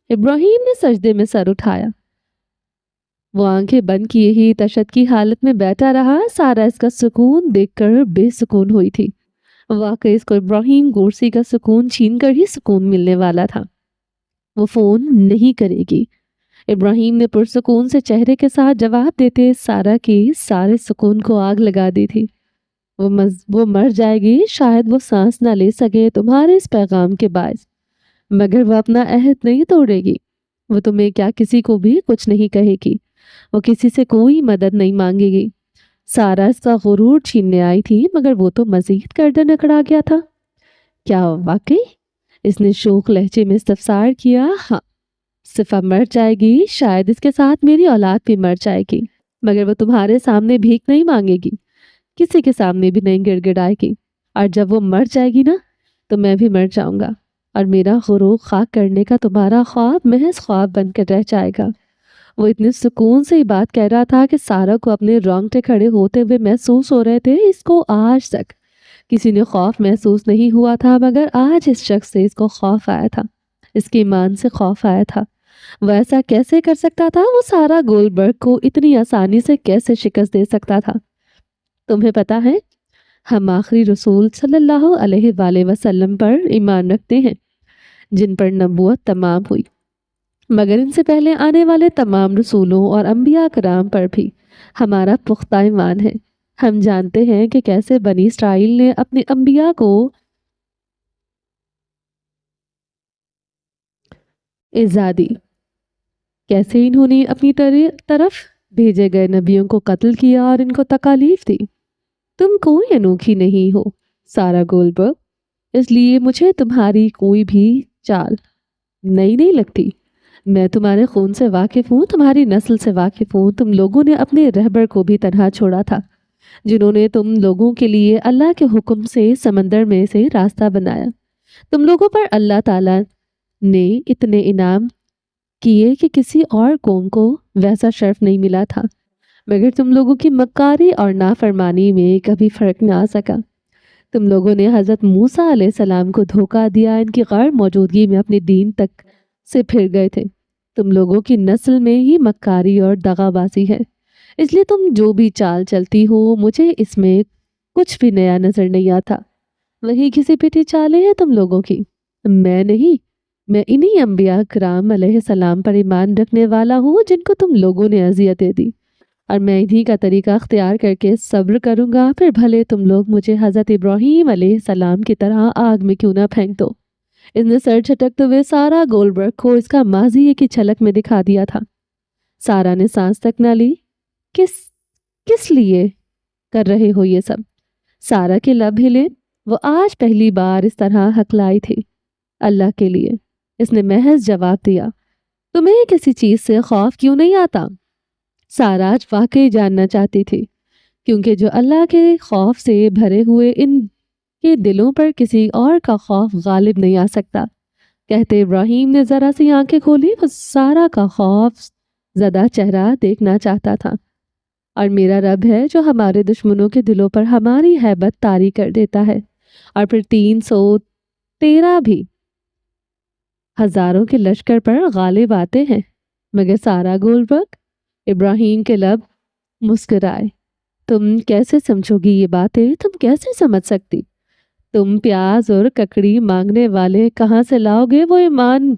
ابراہیم نے سجدے میں سر اٹھایا۔ وہ آنکھیں بند کیے ہی تشدد کی حالت میں بیٹھا رہا۔ سارا اس کا سکون دیکھ کر بے سکون ہوئی تھی۔ واقعی اس کو ابراہیم گورسی کا سکون چھین کر ہی سکون ملنے والا تھا۔ وہ فون نہیں کرے گی۔ ابراہیم نے پرسکون سے چہرے کے ساتھ جواب دیتے سارا کی سارے سکون کو آگ لگا دی تھی۔ وہ مر جائے گی، شاید وہ سانس نہ لے سکے تمہارے اس پیغام کے باعث، مگر وہ اپنا عہد نہیں توڑے گی۔ وہ تمہیں کیا کسی کو بھی کچھ نہیں کہے گی، وہ کسی سے کوئی مدد نہیں مانگے گی۔ سارا اس کا غرور چھیننے آئی تھی، مگر وہ تو مزید گردن اکڑا گیا تھا۔ کیا واقعی؟ اس نے شوخ لہجے میں استفسار کیا۔ ہاں، صفا مر جائے گی، شاید اس کے ساتھ میری اولاد بھی مر جائے گی، مگر وہ تمہارے سامنے بھیک نہیں مانگے گی، کسی کے سامنے بھی نہیں گڑ گڑائے گی۔ اور جب وہ مر جائے گی نا، تو میں بھی مر جاؤں گا، اور میرا غرور خاک کرنے کا تمہارا خواب محض خواب بن کر رہ جائے گا۔ وہ اتنے سکون سے یہ بات کہہ رہا تھا کہ سارا کو اپنے رونگٹے کھڑے ہوتے ہوئے محسوس ہو رہے تھے۔ اس کو آج تک کسی نے خوف محسوس نہیں ہوا تھا، مگر آج اس شخص سے اس کو خوف آیا تھا، اس کے ایمان سے خوف آیا تھا۔ وہ ایسا کیسے کر سکتا تھا؟ وہ سارا گولڈبرگ کو اتنی آسانی سے کیسے شکست دے سکتا تھا؟ تمہیں پتا ہے، ہم آخری رسول صلی اللہ علیہ وآلہ وسلم پر ایمان رکھتے ہیں، جن پر نبوت تمام ہوئی، مگر ان سے پہلے آنے والے تمام رسولوں اور انبیاء کرام پر بھی ہمارا پختہ ایمان ہے۔ ہم جانتے ہیں کہ کیسے بنی اسرائیل نے اپنے انبیاء کو ایذا دی، کیسے انہوں نے اپنی طرف بھیجے گئے نبیوں کو قتل کیا اور ان کو تکالیف دی۔ تم کوئی انوکھی نہیں ہو سارا گولڈبرگ، اس لیے مجھے تمہاری کوئی بھی چال نئی نہیں لگتی۔ میں تمہارے خون سے واقف ہوں، تمہاری نسل سے واقف ہوں۔ تم لوگوں نے اپنے رہبر کو بھی تنہا چھوڑا تھا، جنہوں نے تم لوگوں کے لیے اللہ کے حکم سے سمندر میں سے راستہ بنایا۔ تم لوگوں پر اللہ تعالیٰ نے اتنے انعام کیے کہ کسی اور قوم کو ویسا شرف نہیں ملا تھا، مگر تم لوگوں کی مکاری اور نافرمانی میں کبھی فرق نہ آ سکا۔ تم لوگوں نے حضرت موسیٰ علیہ السلام کو دھوکہ دیا، ان کی غیر موجودگی میں اپنے دین تک سے پھر گئے تھے۔ تم لوگوں کی نسل میں ہی مکاری اور دغا بازی ہے، اس لیے تم جو بھی چال چلتی ہو مجھے اس میں کچھ بھی نیا نظر نہیں آتا۔ وہی کسی پیٹی چالیں ہیں تم لوگوں کی، میں نہیں۔ میں انہی انبیاء کرام علیہ السلام پر ایمان رکھنے والا ہوں جن کو تم لوگوں نے اذیتیں دی، اور میں انہی کا طریقہ اختیار کر کے صبر کروں گا، پھر بھلے تم لوگ مجھے حضرت ابراہیم علیہ السلام کی طرح آگ میں کیوں نہ پھینک دو۔ اس نے سر جھٹکتے ہوئے سارا گولڈبرگ کو اس کا ماضی کی جھلک میں دکھا دیا تھا۔ سارا نے سانس تک نہ لی۔ کس لیے کر رہے ہو یہ سب؟ سارا کے لب ہلے۔ وہ آج پہلی بار اس طرح ہکلائی تھی۔ اللہ کے لیے، اس نے محض جواب دیا۔ تمہیں کسی چیز سے خوف کیوں نہیں آتا؟ سارا آج واقعی جاننا چاہتی تھی، کیونکہ جو اللہ کے خوف سے بھرے ہوئے ان کے دلوں پر کسی اور کا خوف غالب نہیں آ سکتا۔ کہتے ابراہیم نے ذرا سی آنکھیں کھولی۔ وہ سارا کا خوف زدہ چہرہ دیکھنا چاہتا تھا۔ اور میرا رب ہے جو ہمارے دشمنوں کے دلوں پر ہماری ہیبت طاری کر دیتا ہے، اور پھر 313 بھی ہزاروں کے لشکر پر غالب آتے ہیں۔ مگر سارا گولڈبرگ، ابراہیم کے لب مسکرائے۔ تم کیسے سمجھو گی یہ باتیں؟ تم کیسے سمجھ سکتی؟ تم پیاز اور ککڑی مانگنے والے کہاں سے لاؤ گے وہ ایمان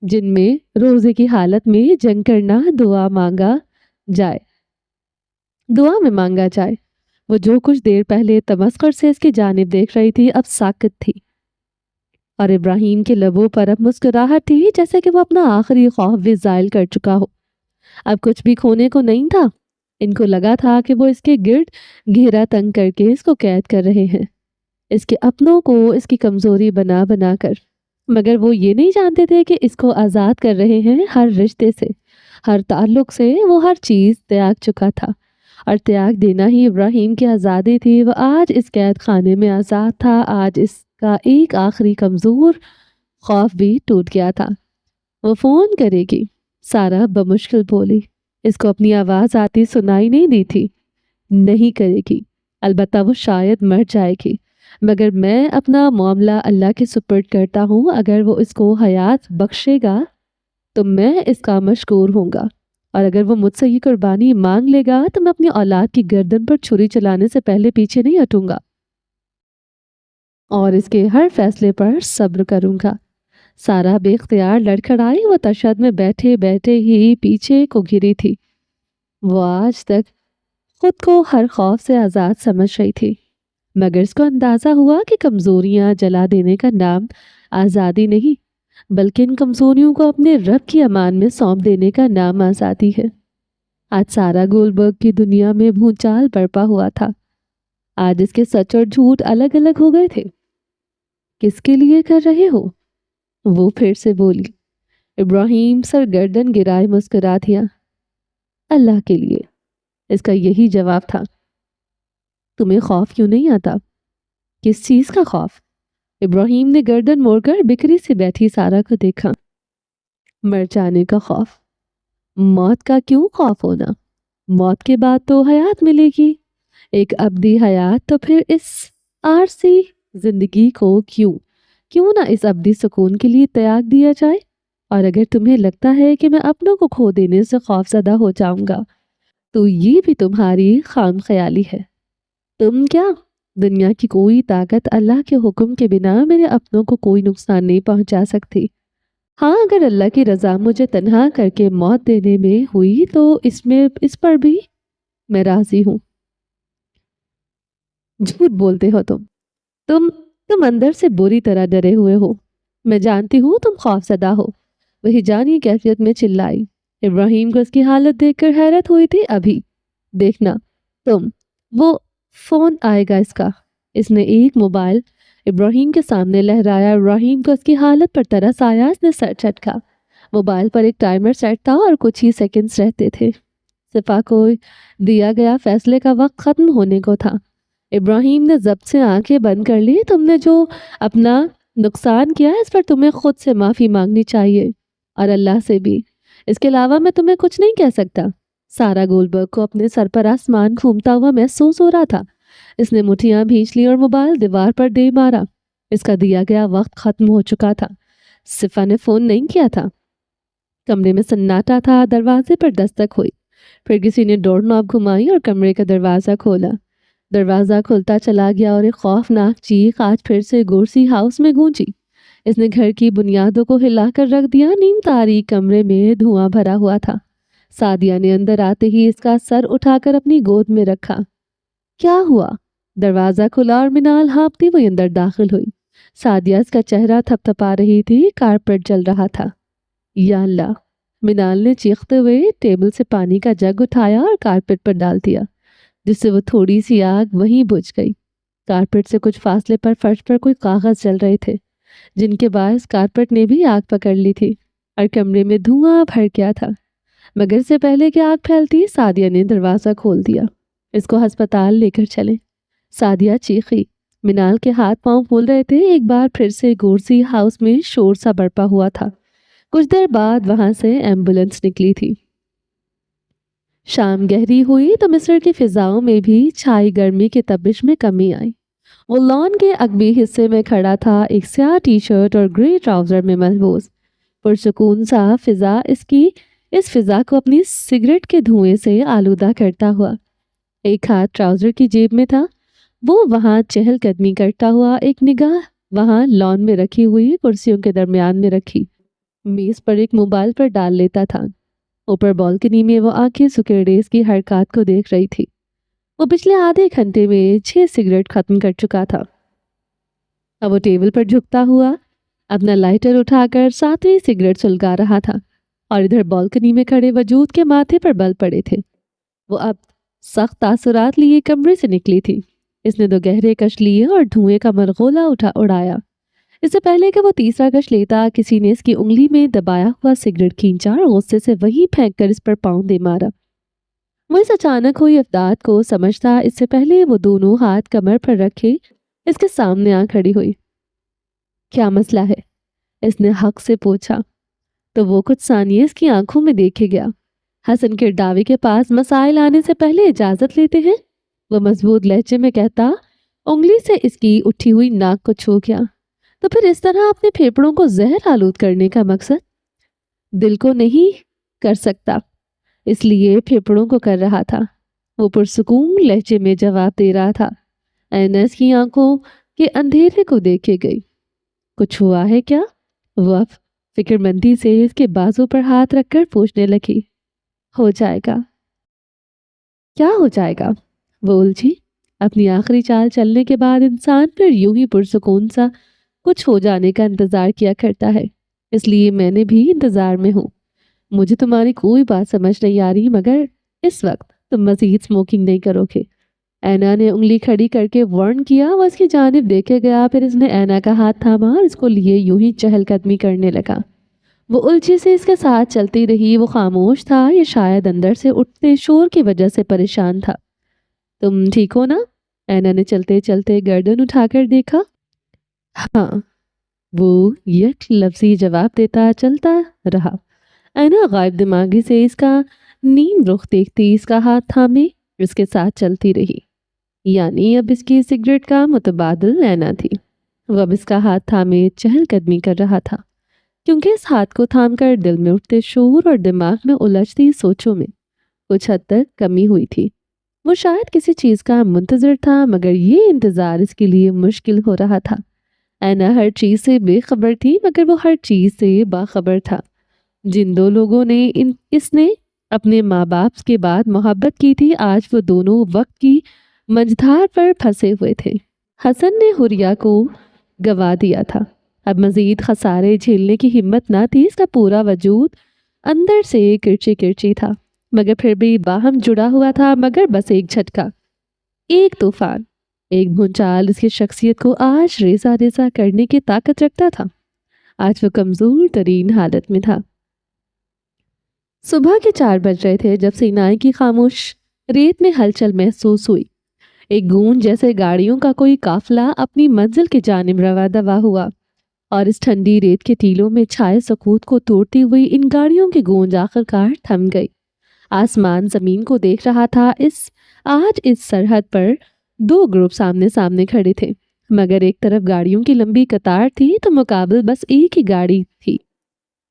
جن میں روزے کی حالت میں جنگ کرنا دعا میں مانگا جائے؟ وہ جو کچھ دیر پہلے تمسخر سے اس کی جانب دیکھ رہی تھی اب ساکت تھی، اور ابراہیم کے لبوں پر اب مسکراہٹ تھی، جیسے کہ وہ اپنا آخری خوف بھی زائل کر چکا ہو۔ اب کچھ بھی کھونے کو نہیں تھا۔ ان کو لگا تھا کہ وہ اس کے گرد گھیرا تنگ کر کے اس کو قید کر رہے ہیں، اس کے اپنوں کو اس کی کمزوری بنا بنا کر، مگر وہ یہ نہیں جانتے تھے کہ اس کو آزاد کر رہے ہیں۔ ہر رشتے سے، ہر تعلق سے وہ ہر چیز تیاگ چکا تھا، اور تیاگ دینا ہی ابراہیم کی آزادی تھی۔ وہ آج اس قید خانے میں آزاد تھا۔ آج اس کا ایک آخری کمزور خوف بھی ٹوٹ گیا تھا۔ وہ فون کرے گی، سارا بمشکل بولی۔ اس کو اپنی آواز آتی سنائی نہیں دی تھی۔ نہیں کرے گی، البتہ وہ شاید مر جائے گی، مگر میں اپنا معاملہ اللہ کے سپرد کرتا ہوں، اگر وہ اس کو حیات بخشے گا تو میں اس کا مشکور ہوں گا، اور اگر وہ مجھ سے یہ قربانی مانگ لے گا تو میں اپنی اولاد کی گردن پر چھری چلانے سے پہلے پیچھے نہیں ہٹوں گا اور اس کے ہر فیصلے پر صبر کروں گا۔ سارا بے اختیار لڑکھڑائی، وہ تشہد میں بیٹھے بیٹھے ہی پیچھے کو گری تھی۔ وہ آج تک خود کو ہر خوف سے آزاد سمجھ رہی تھی، مگر اس کو اندازہ ہوا کہ کمزوریاں جلا دینے کا نام آزادی نہیں، بلکہ ان کمزوریوں کو اپنے رب کی امان میں سونپ دینے کا نام آزادی ہے۔ آج سارا گولبرگ کی دنیا میں بھونچال برپا ہوا تھا۔ آج اس کے سچ اور جھوٹ الگ الگ ہو گئے تھے۔ کس کے لیے کر رہے ہو؟ وہ پھر سے بولی۔ ابراہیم سر گردن گرائے مسکرا دیا۔ اللہ کے لیے، اس کا یہی جواب تھا۔ تمہیں خوف کیوں نہیں آتا؟ کس چیز کا خوف؟ ابراہیم نے گردن موڑ کر بکری سے بیٹھی سارا کو دیکھا۔ مر جانے کا خوف۔ موت کا کیوں خوف ہونا؟ موت کے بعد تو حیات ملے گی، ایک ابدی حیات، تو پھر اس عارضی زندگی کو کیوں نہ اس ابدی سکون کے لیے تیاگ دیا جائے؟ اور اگر تمہیں لگتا ہے کہ میں اپنوں کو کھو دینے سے خوف زدہ ہو جاؤں گا تو یہ بھی تمہاری خام خیالی ہے۔ تم کیا؟ دنیا کی کوئی طاقت اللہ کے حکم کے بنا میرے اپنوں کو کوئی نقصان نہیں پہنچا سکتی۔ ہاں، اگر اللہ کی رضا مجھے تنہا کر کے موت دینے میں ہوئی تو اس پر بھی میں راضی ہوں۔ جھوٹ بولتے ہو تم اندر سے بری طرح ڈرے ہوئے ہو۔ میں جانتی ہوں تم خوف زدہ ہو۔ وہی جانی کیفیت میں چلائی۔ ابراہیم کو اس کی حالت دیکھ کر حیرت ہوئی تھی۔ ابھی دیکھنا وہ فون آئے گا اس کا۔ اس نے ایک موبائل ابراہیم کے سامنے لہرایا۔ ابراہیم کو اس کی حالت پر ترس آیا۔ اس نے سر جھٹکا۔ موبائل پر ایک ٹائمر سیٹ تھا اور کچھ ہی سیکنڈز رہتے تھے۔ صفا کو دیا گیا فیصلے کا وقت ختم ہونے کو تھا۔ ابراہیم نے ضبط سے آنکھیں بند کر لی۔ تم نے جو اپنا نقصان کیا اس پر تمہیں خود سے معافی مانگنی چاہیے اور اللہ سے بھی۔ اس کے علاوہ میں تمہیں کچھ نہیں کہہ سکتا۔ سارا گولبرگ کو اپنے سر پر آسمان گھومتا ہوا محسوس ہو رہا تھا۔ اس نے مٹھیاں بھینچ لی اور موبائل دیوار پر دے مارا۔ اس کا دیا گیا وقت ختم ہو چکا تھا۔ صفا نے فون نہیں کیا تھا۔ کمرے میں سناٹا تھا۔ دروازے پر دستک ہوئی، پھر کسی نے ڈور نوب گھمائی اور کمرے کا دروازہ کھولا۔ دروازہ کھلتا چلا گیا اور ایک خوفناک چیخ آج پھر سے گورسی ہاؤس میں گونجی۔ اس نے گھر کی بنیادوں کو ہلا کر رکھ دیا۔ نیم تاریک کمرے میں دھواں بھرا ہوا تھا۔ سعدیہ نے اندر آتے ہی اس کا سر اٹھا کر اپنی گود میں رکھا۔ کیا ہوا؟ دروازہ کھلا اور منال ہانپتی ہوئی اندر داخل ہوئی۔ سعدیہ اس کا چہرہ تھپتھپا رہی تھی۔ کارپیٹ جل رہا تھا۔ یا اللہ! منال نے چیختے ہوئے ٹیبل سے پانی کا جگ اٹھایا اور کارپیٹ پر ڈال دیا، جس سے وہ تھوڑی سی آگ وہیں بجھ گئی۔ کارپیٹ سے کچھ فاصلے پر فرش پر کوئی کاغذ جل رہے تھے، جن کے باعث کارپیٹ نے بھی آگ پکڑ لی تھی اور کمرے میں دھواں بھر گیا تھا۔ مگر سے پہلے کہ آگ پھیلتی، سعدیہ نے دروازہ کھول دیا۔ اس کو ہسپتال لے کر چلیں۔ سعدیہ چیخی۔ منال کے ہاتھ پاؤں پھول رہے تھے۔ ایک بار پھر سے گورسی ہاؤس میں شور سا برپا ہوا تھا۔ کچھ دیر بعد وہاں سے ایمبولنس نکلی تھی۔ شام گہری ہوئی تو مصر کی فضاؤں میں بھی چھائی گرمی کی تپش میں کمی آئی۔ وہ لان کے عقبی حصے میں کھڑا تھا، ایک سیاہ ٹی شرٹ اور گرے ٹراؤزر میں ملبوس۔ پرسکون سا فضا اس فضا کو اپنی سگریٹ کے دھوئیں سے آلودہ کرتا ہوا۔ ایک ہاتھ ٹراؤزر کی جیب میں تھا۔ وہ وہاں چہل قدمی کرتا ہوا، ایک نگاہ وہاں لان میں رکھی ہوئی کرسیوں کے درمیان میں رکھی میز پر ایک موبائل پر ڈال لیتا تھا۔ اوپر بالکنی میں وہ آنکھیں سکیڑے اس کی حرکات کو دیکھ رہی تھی۔ وہ پچھلے آدھے گھنٹے میں 6 سگریٹ ختم کر چکا تھا۔ اب وہ ٹیبل پر جھکتا ہوا اپنا لائٹر اٹھا کر 7ویں سگریٹ سلگا رہا تھا، اور ادھر بالکنی میں کھڑے وجود کے ماتھے پر بل پڑے تھے۔ وہ اب سخت تاثرات لیے کمرے سے نکلی تھی۔ اس نے 2 گہرے کش لیے اور دھوئیں کا مرغولا اڑایا۔ اس سے پہلے کہ وہ تیسرا کش لیتا، کسی نے اس کی انگلی میں دبایا ہوا سگریٹ کھینچا اور غصے سے وہی پھینک کر اس پر پاؤں دے مارا۔ وہ اس اچانک ہوئی افداد کو سمجھتا، اس سے پہلے وہ دونوں ہاتھ کمر پر رکھے اس کے سامنے آ کھڑی ہوئی۔ کیا مسئلہ ہے؟ اس نے حق سے پوچھا۔ تو وہ کچھ ثانیے اس کی آنکھوں میں دیکھے گیا۔ حسن کرداوی کے پاس مسائل آنے سے پہلے اجازت لیتے ہیں؟ وہ مضبوط لہجے میں کہتا۔ انگلی سے اس کی اٹھی ہوئی ناک کو چھو گیا۔ تو پھر اس طرح اپنے پھیپڑوں کو زہر آلود کرنے کا مقصد؟ دل کو نہیں کر سکتا، اس لیے پھیپڑوں کو کر رہا تھا۔ وہ پرسکون لہجے میں جواب دے رہا تھا۔ اینس کی آنکھوں کے اندھیرے کو دیکھے گئی۔ کچھ ہوا ہے کیا؟ وہ اب فکر مندی سے اس کے بازو پر ہاتھ رکھ کر پوچھنے لگی۔ ہو جائے گا۔ کیا ہو جائے گا؟ وہ الجھی۔ اپنی آخری چال چلنے کے بعد انسان پھر یوں ہی پرسکون سا کچھ ہو جانے کا انتظار کیا کرتا ہے، اس لیے میں نے بھی انتظار میں ہوں۔ مجھے تمہاری کوئی بات سمجھ نہیں آ رہی، مگر اس وقت تم مزید اسموکنگ نہیں کرو گے۔ اینا نے انگلی کھڑی کر کے وارن کیا۔ وہ اس کی جانب دیکھے گیا، پھر اس نے اینا کا ہاتھ تھاما اور اس کو لیے یوں ہی چہل قدمی کرنے لگا۔ وہ الجھی سے اس کے ساتھ چلتی رہی۔ وہ خاموش تھا، یا شاید اندر سے اٹھتے شور کی وجہ سے پریشان تھا۔ تم ٹھیک ہو نا؟ اینا نے چلتے چلتے گردن اٹھا کر دیکھا۔ ہاں، وہ یک لفظی جواب دیتا چلتا رہا۔ اینا غائب دماغی سے اس کا نیم رخ دیکھتی اس کا ہاتھ تھامے اس کے ساتھ چلتی رہی۔ یعنی اب اس کی سگریٹ کا متبادل اینا تھی۔ وہ اب اس کا ہاتھ تھامے چہل قدمی کر رہا تھا، کیونکہ اس ہاتھ کو تھام کر دل میں اٹھتے شور اور دماغ میں الجھتی سوچوں میں کچھ حد تک کمی ہوئی تھی۔ وہ شاید کسی چیز کا منتظر تھا، مگر یہ انتظار اس کے لیے مشکل ہو رہا تھا۔ اینا ہر چیز سے بے خبر تھی، مگر وہ ہر چیز سے باخبر تھا۔ جن دو لوگوں نے اس نے اپنے ماں باپ کے بعد محبت کی تھی، آج وہ دونوں وقت کی منجھدار پر پھنسے ہوئے تھے۔ حسن نے حریہ کو گوا دیا تھا۔ اب مزید خسارے جھیلنے کی ہمت نہ تھی۔ اس کا پورا وجود اندر سے کرچی کرچی تھا، مگر پھر بھی باہم جڑا ہوا تھا۔ مگر بس ایک جھٹکا، ایک طوفان، ایک بھونچال اس کی شخصیت کو آج ریزہ ریزہ کرنے کی طاقت رکھتا تھا۔ آج وہ کمزور ترین حالت میں تھا۔ صبح کے 4 بج رہے تھے جب سینائی کی خاموش ریت میں ہلچل محسوس ہوئی۔ ایک گونج جیسے گاڑیوں کا کوئی قافلہ اپنی منزل کی جانب رواں دواں ہوا، اور اس ٹھنڈی ریت کے ٹیلوں میں چھائے سکوت کو توڑتی ہوئی ان گاڑیوں کی گونج آخرکار تھم گئی۔ آسمان زمین کو دیکھ رہا تھا۔ آج اس سرحد پر 2 گروپ آمنے سامنے کھڑے تھے، مگر ایک طرف گاڑیوں کی لمبی قطار تھی تو مقابل بس ایک ہی گاڑی تھی۔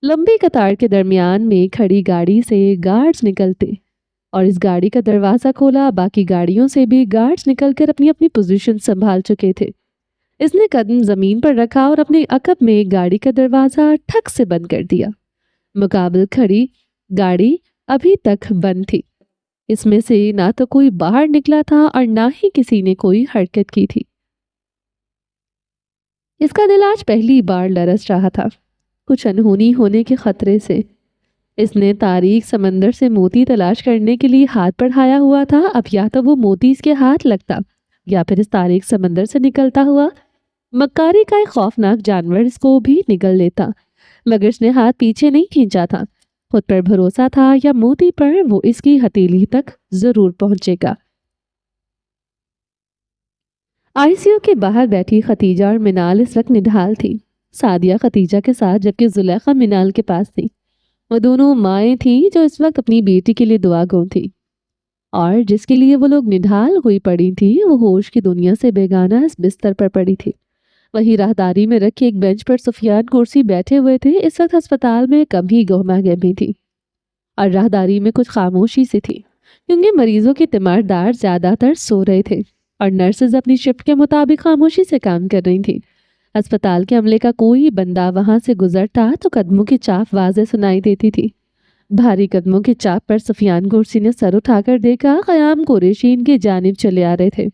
لمبی قطار کے درمیان میں کھڑی گاڑی سے گارڈز نکلتے اور اس گاڑی کا دروازہ کھولا۔ باقی گاڑیوں سے بھی گارڈز نکل کر اپنی اپنی پوزیشن سنبھال چکے تھے۔ اس نے قدم زمین پر رکھا اور اپنے عقب میں گاڑی کا دروازہ ٹھک سے بند کر دیا۔ مقابل کھڑی گاڑی ابھی تک بند تھی۔ اس میں سے نہ تو کوئی باہر نکلا تھا اور نہ ہی کسی نے کوئی حرکت کی تھی۔ اس کا دل آج پہلی بار لرز رہا تھا، کچھ انہونی ہونے کے خطرے سے۔ اس نے تاریک سمندر سے موتی تلاش کرنے کے لیے ہاتھ بڑھایا ہوا تھا۔ اب یا تو وہ موتی اس کے ہاتھ لگتا، یا پھر اس تاریک سمندر سے نکلتا ہوا مکاری کا ایک خوفناک جانور اس کو بھی نگل لیتا۔ مگر اس نے ہاتھ پیچھے نہیں کھینچا تھا۔ خود پر بھروسہ تھا، یا موتی پر وہ اس کی ہتھیلی تک ضرور پہنچے گا۔ آئی سی یو کے باہر بیٹھی ختیجہ اور منال اس وقت نڈھال تھی۔ سعدیہ ختیجہ کے ساتھ، جبکہ زلیخا منال کے پاس تھی۔ وہ دونوں مائیں تھیں جو اس وقت اپنی بیٹی کے لیے دعا گو تھی، اور جس کے لیے وہ لوگ نڈھال ہوئی پڑی تھی وہ ہوش کی دنیا سے بیگانہ اس بستر پر پڑی تھی۔ وہی راہداری میں رکھی ایک بینچ پر سفیان کرسی بیٹھے ہوئے تھے۔ اس وقت ہسپتال میں کم ہی گہما گہمی تھی، اور راہداری میں کچھ خاموشی سی تھی، کیونکہ مریضوں کے تیماردار زیادہ تر سو رہے تھے اور نرسز اپنی شفٹ کے مطابق خاموشی سے کام کر رہی تھیں۔ ہسپتال کے عملے کا کوئی بندہ وہاں سے گزرتا تو قدموں کی چاپ واضح سنائی دیتی تھی۔ بھاری قدموں کی چاپ پر سفیان کرسی نے سر اٹھا کر دیکھا۔ قیام قریشی ان کی جانب چلے آ رہے تھے۔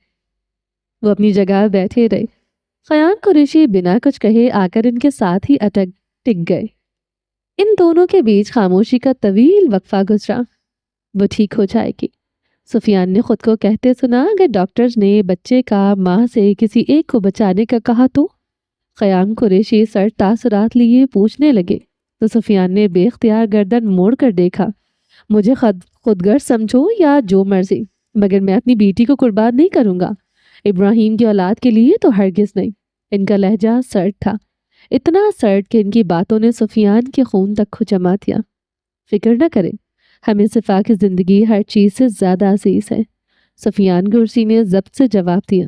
وہ اپنی جگہ بیٹھے رہے۔ قیام قریشی بنا کچھ کہے آ کر ان کے ساتھ ہی ٹک گئے۔ ان دونوں کے بیچ خاموشی کا طویل وقفہ گزرا۔ وہ ٹھیک ہو جائے گی، سفیان نے خود کو کہتے سنا۔ اگر ڈاکٹرز نے بچے کا ماں سے کسی ایک کو بچانے کا کہا تو؟ قیام قریشی سر تاثرات لیے پوچھنے لگے تو سفیان نے بے اختیار گردن موڑ کر دیکھا۔ مجھے خودغرض سمجھو یا جو مرضی، مگر میں اپنی بیٹی کو قربان نہیں کروں گا۔ ابراہیم کی اولاد کے لیے تو ہرگز نہیں۔ ان کا لہجہ سرد تھا، اتنا سرد کہ ان کی باتوں نے سفیان کے خون تک کو جما دیا۔ فکر نہ کریں، ہمیں صفا کی زندگی ہر چیز سے زیادہ عزیز ہے، سفیان کرسی نے ضبط سے جواب دیا۔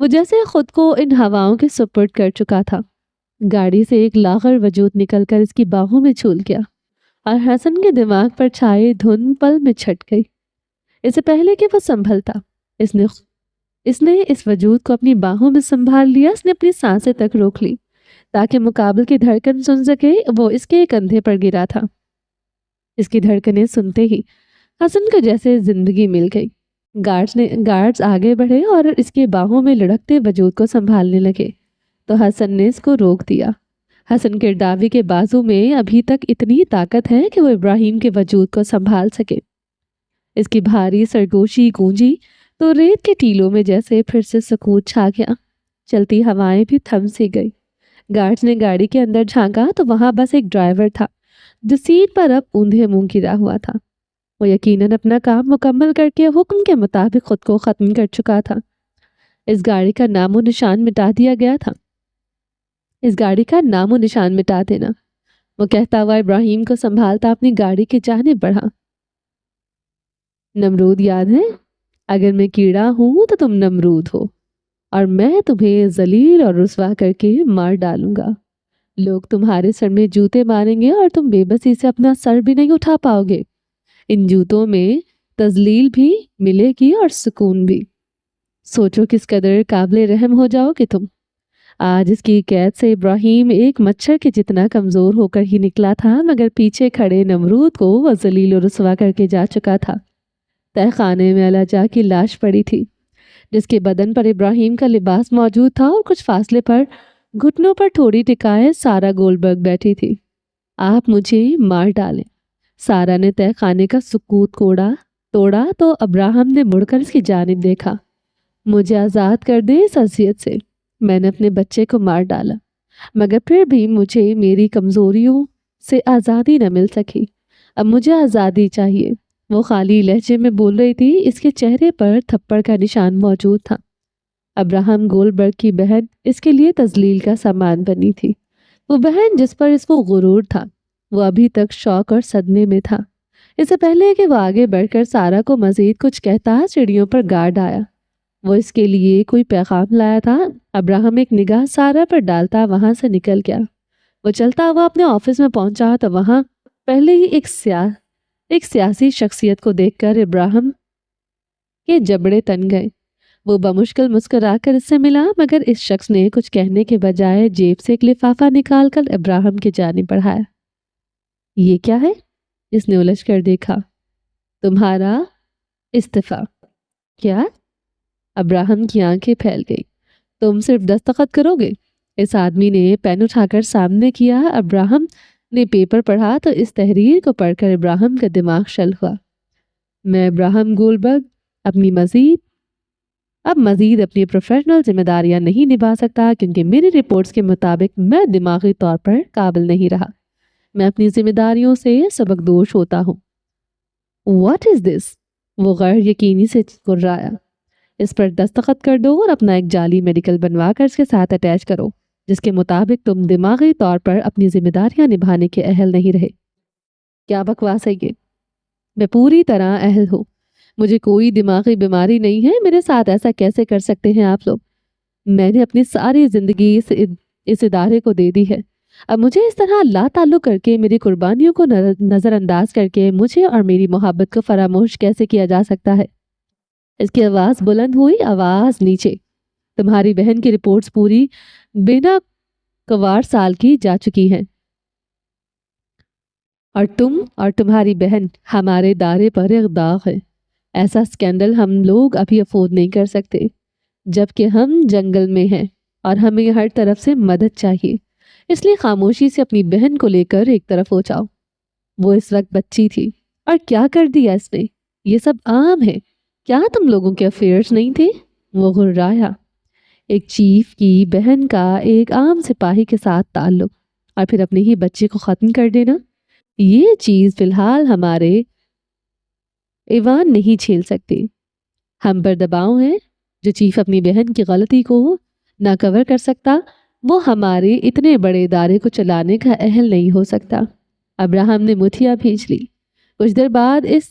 وہ جیسے خود کو ان ہواؤں کے سپرد کر چکا تھا۔ گاڑی سے ایک لاغر وجود نکل کر اس کی باہوں میں جھول گیا اور حسن کے دماغ پر چھائے دھن پل میں چھٹ گئی۔ اس سے پہلے کہ وہ سنبھلتا، اس نے اس وجود کو اپنی باہوں میں سنبھال لیا۔ اس نے اپنی سانسیں تک روک لی تاکہ مقابل کی دھڑکن سن سکے۔ وہ اس کے کندھے پر گرا تھا۔ اس کی دھڑکنیں سنتے ہی حسن کو جیسے زندگی مل گئی۔ گارڈز آگے بڑھے اور اس کے باہوں میں لڑکتے وجود کو سنبھالنے لگے تو حسن نے اس کو روک دیا۔ حسن گرداوی کے بازو میں ابھی تک اتنی طاقت ہے کہ وہ ابراہیم کے وجود کو سنبھال سکے۔ اس کی بھاری سرگوشی گونجی تو ریت کے ٹیلوں میں جیسے پھر سے سکوت چھا گیا۔ چلتی ہوائیں بھی تھم سی گئی۔ گارڈز نے گاڑی کے اندر جھانکا تو وہاں بس ایک ڈرائیور تھا جو سیٹ پر اب اوندھے منہ گرا ہوا تھا۔ وہ یقیناً اپنا کام مکمل کر کے حکم کے مطابق خود کو ختم کر چکا تھا۔ اس گاڑی کا نام و نشان مٹا دیا گیا تھا۔ اس گاڑی کا نام و نشان مٹا دینا، وہ کہتا ہوا ابراہیم کو سنبھالتا اپنی گاڑی کی جانب بڑھا۔ نمرود یاد ہے؟ اگر میں کیڑا ہوں تو تم نمرود ہو، اور میں تمہیں ذلیل اور رسوا کر کے مار ڈالوں گا۔ لوگ تمہارے سر میں جوتے ماریں گے اور تم بے بسی سے اپنا سر بھی نہیں اٹھا پاؤ گے۔ ان جوتوں میں تذلیل بھی ملے گی اور سکون بھی۔ سوچو کس قدر قابل رحم ہو جاؤ گے تم۔ آج اس کی قید سے ابراہیم ایک مچھر کے جتنا کمزور ہو کر ہی نکلا تھا، مگر پیچھے کھڑے نمرود کو وہ ذلیل و رسوا کر کے جا چکا تھا۔ تہ خانے میں الجا کی لاش پڑی تھی، جس کے بدن پر ابراہیم کا لباس موجود تھا، اور کچھ فاصلے پر گھٹنوں پر تھوڑی ٹکائے سارا گولڈبرگ بیٹھی تھی۔ آپ مجھے مار ڈالیں۔ سارا نے تہ خانے کا سکوت توڑا تو ابراہیم نے مڑ کر اس کی جانب دیکھا۔ مجھے آزاد کر دیں اس اذیت سے۔ میں نے اپنے بچے کو مار ڈالا، مگر پھر بھی مجھے میری کمزوریوں سے آزادی نہ مل سکی۔ اب مجھے آزادی چاہیے۔ وہ خالی لہجے میں بول رہی تھی، اس کے چہرے پر تھپڑ کا نشان موجود تھا۔ ابراہیم گولڈبرگ کی بہن اس کے لیے تذلیل کا سامان بنی تھی۔ وہ بہن جس پر اس کو غرور تھا، وہ ابھی تک شوق اور صدمے میں تھا۔ اس سے پہلے کہ وہ آگے بڑھ کر سارا کو مزید کچھ کہتا، سیڑھیوں پر گارڈ آیا۔ وہ اس کے لیے کوئی پیغام لایا تھا۔ ابراہیم ایک نگاہ سارا پر ڈالتا وہاں سے نکل گیا۔ وہ چلتا ہوا اپنے آفس میں پہنچا تو وہاں پہلے ہی ایک سیاسی شخصیت کو دیکھ کر ابراہیم کے جبڑے تن گئے۔ وہ بمشکل مسکرا کر اس سے ملا، مگر اس شخص نے کچھ کہنے کے بجائے جیب سے ایک لفافہ نکال کر ابراہیم کی جانب بڑھایا۔ یہ کیا ہے؟ اس نے الجھ کر دیکھا۔ تمہارا استعفیٰ۔ کیا؟ ابراہیم کی آنکھیں پھیل گئی۔ تم صرف دستخط کرو گے؟ اس آدمی نے پین اٹھا کر سامنے کیا۔ ابراہیم نے پیپر پڑھا تو اس تحریر کو پڑھ کر ابراہیم کا دماغ شل ہوا۔ میں ابراہیم گولڈبرگ اب مزید اپنی پروفیشنل ذمہ داریاں نہیں نبھا سکتا، کیونکہ میری رپورٹس کے مطابق میں دماغی طور پر قابل نہیں رہا۔ میں اپنی ذمہ داریوں سے سبکدوش ہوتا ہوں۔ واٹ از دس؟ وہ غیر یقینی سے کررایا۔ اس پر دستخط کر دو اور اپنا ایک جعلی میڈیکل بنوا کر اس کے ساتھ اٹیچ کرو، جس کے مطابق تم دماغی طور پر اپنی ذمہ داریاں نبھانے کے اہل نہیں رہے۔ کیا بکواس ہے یہ؟ میں پوری طرح اہل ہوں۔ مجھے کوئی دماغی بیماری نہیں ہے۔ میرے ساتھ ایسا کیسے کر سکتے ہیں آپ لوگ؟ میں نے اپنی ساری زندگی اس ادارے کو دے دی ہے۔ اب مجھے اس طرح لا تعلق کر کے، میری قربانیوں کو نظر انداز کر کے مجھے اور میری محبت کو فراموش کیسے کیا جا سکتا ہے؟ اس کی آواز بلند ہوئی، آواز نیچے۔ تمہاری بہن کی رپورٹس پوری بنا کوار سال کی جا چکی ہیں، اور تم اور تمہاری بہن ہمارے دائرے پر ایک داغ ہے۔ ایسا سکینڈل ہم لوگ ابھی افورڈ نہیں کر سکتے، جبکہ ہم جنگل میں ہیں اور ہمیں ہر طرف سے مدد چاہیے۔ اس لیے خاموشی سے اپنی بہن کو لے کر ایک طرف ہو جاؤ۔ وہ اس وقت بچی تھی، اور کیا کر دیا اس نے؟ یہ سب عام ہے۔ کیا تم لوگوں کے افیئرز نہیں تھے؟ وہ غرایا۔ ایک چیف کی بہن کا ایک عام سپاہی کے ساتھ تعلق، اور پھر اپنے ہی بچے کو ختم کر دینا، یہ چیز فی الحال ہمارے ایوان نہیں جھیل سکتے۔ ہم پر دباؤ ہے۔ جو چیف اپنی بہن کی غلطی کو نہ کور کر سکتا، وہ ہمارے اتنے بڑے ادارے کو چلانے کا اہل نہیں ہو سکتا۔ ابراہیم نے مٹھیاں بھیج لی۔ کچھ دیر بعد اس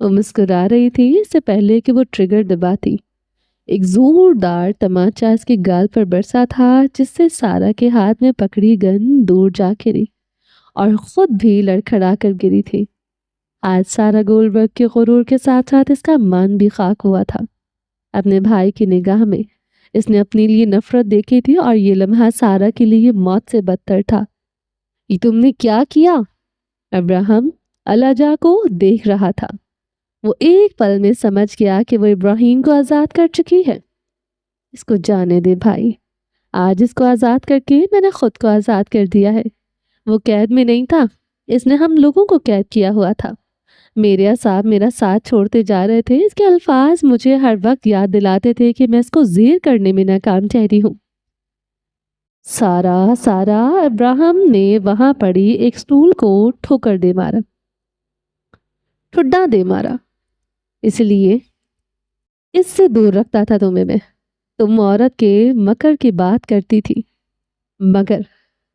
وہ مسکرا رہی تھی اس سے پہلے کہ وہ ٹریگر دباتی۔ ایک زوردار تماچا اس کے گال پر برسا تھا جس سے سارا کے ہاتھ میں پکڑی گن دور جا گری اور خود بھی لڑکھڑا کر گری تھی۔ آج سارا گولڈبرگ کے غرور کے ساتھ ساتھ اس کا مان بھی خاک ہوا تھا۔ اپنے بھائی کی نگاہ میں اس نے اپنے لیے نفرت دیکھی تھی اور یہ لمحہ سارا کے لیے موت سے بدتر تھا۔ یہ تم نے کیا کیا؟ ابراہیم الجا کو دیکھ رہا تھا۔ وہ ایک پل میں سمجھ گیا کہ وہ ابراہیم کو آزاد کر چکی ہے۔ اس کو جانے دے بھائی، آج اس کو آزاد کر کے میں نے خود کو آزاد کر دیا ہے۔ وہ قید میں نہیں تھا، اس نے ہم لوگوں کو قید کیا ہوا تھا۔ میرے اعصاب میرا ساتھ چھوڑتے جا رہے تھے، اس کے الفاظ مجھے ہر وقت یاد دلاتے تھے کہ میں اس کو زیر کرنے میں ناکام ٹھہری ہوں۔ سارا ابراہیم نے وہاں پڑی ایک سٹول کو ٹھوکر دے مارا، ٹھڈا دے مارا۔ اس لیے اس سے دور رکھتا تھا تمہیں میں۔ تم عورت کے مکر کی بات کرتی تھی، مگر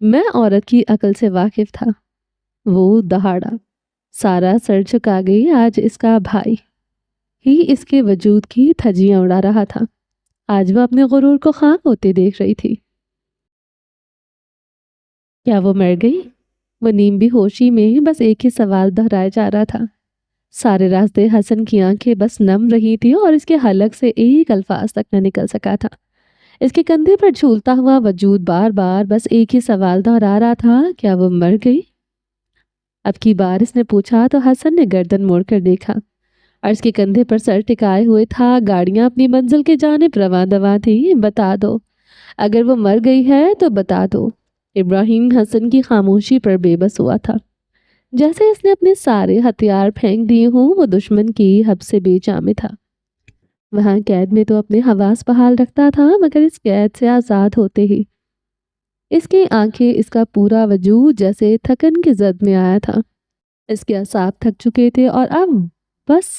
میں عورت کی عقل سے واقف تھا۔ وہ دہاڑا۔ سارا سر جھکا گئی۔ آج اس کا بھائی ہی اس کے وجود کی دھجیاں اڑا رہا تھا۔ آج وہ اپنے غرور کو خاک ہوتے دیکھ رہی تھی۔ کیا وہ مر گئی؟ وہ نیم بھی ہوشی میں بس ایک ہی سوال دہرائے جا رہا تھا۔ سارے راستے حسن کی آنکھیں بس نم رہی تھی اور اس کے حلق سے ایک الفاظ تک نہ نکل سکا تھا۔ اس کے کندھے پر جھولتا ہوا وجود بار بار بس ایک ہی سوال دہرا رہا تھا، کیا وہ مر گئی؟ اب کی بار اس نے پوچھا تو حسن نے گردن موڑ کر دیکھا اور اس کے کندھے پر سر ٹکائے ہوئے تھا۔ گاڑیاں اپنی منزل کے جانب رواں دواں تھی۔ بتا دو، اگر وہ مر گئی ہے تو بتا دو۔ ابراہیم حسن کی خاموشی پر بے بس ہوا تھا، جیسے اس نے اپنے سارے ہتھیار پھینک دیے ہوں۔ وہ دشمن کی حب سے بے جامے تھا۔ وہاں قید میں تو اپنے حواس بحال رکھتا تھا، مگر اس قید سے آزاد ہوتے ہی اس کی آنکھیں، اس کا پورا وجود جیسے تھکن کی زد میں آیا تھا۔ اس کے اعصاب تھک چکے تھے اور اب بس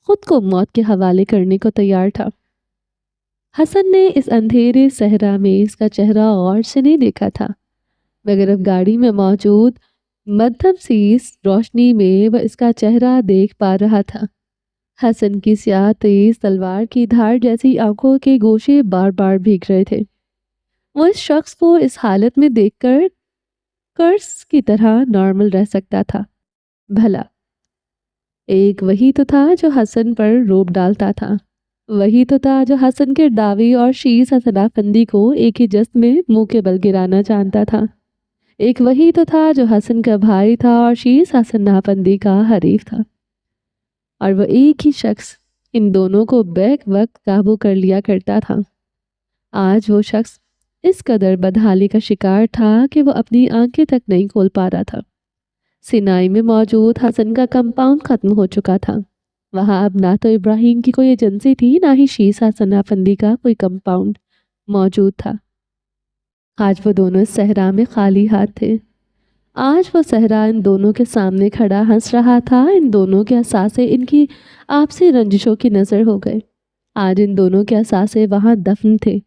خود کو موت کے حوالے کرنے کو تیار تھا۔ حسن نے اس اندھیرے صحرا میں اس کا چہرہ غور سے نہیں دیکھا تھا، مگر اب گاڑی میں موجود مدھم سی روشنی میں وہ اس کا چہرہ دیکھ پا رہا تھا۔ حسن کی سیاہ تیز تلوار کی دھار جیسی آنکھوں کے گوشے بار بار بھیگ رہے تھے۔ وہ اس شخص کو اس حالت میں دیکھ کر کرس کی طرح نارمل رہ سکتا تھا۔ بھلا ایک وہی تو تھا جو حسن پر روب ڈالتا تھا، وہی تو تھا جو حسن کے دعوی اور شیز حسنافندی کو ایک ہی جست میں منہ کے بل گرانا جانتا تھا۔ ایک وہی تو تھا جو حسن کا بھائی تھا اور شیز حسنافندی کا حریف تھا، اور وہ ایک ہی شخص ان دونوں کو بیک وقت قابو کر لیا کرتا تھا۔ آج وہ شخص اس قدر بدحالی کا شکار تھا کہ وہ اپنی آنکھیں تک نہیں کھول پا رہا تھا۔ سینائی میں موجود حسن کا کمپاؤنڈ ختم ہو چکا تھا۔ وہاں اب نہ تو ابراہیم کی کوئی ایجنسی تھی، نہ ہی شیز حسنافندی کا کوئی کمپاؤنڈ موجود تھا۔ آج وہ دونوں اس صحرا میں خالی ہاتھ تھے۔ آج وہ صحرا ان دونوں کے سامنے کھڑا ہنس رہا تھا۔ ان دونوں کے اثاثے ان کی آپسی رنجشوں کی نظر ہو گئے۔ آج ان دونوں کے اثاثے وہاں دفن تھے۔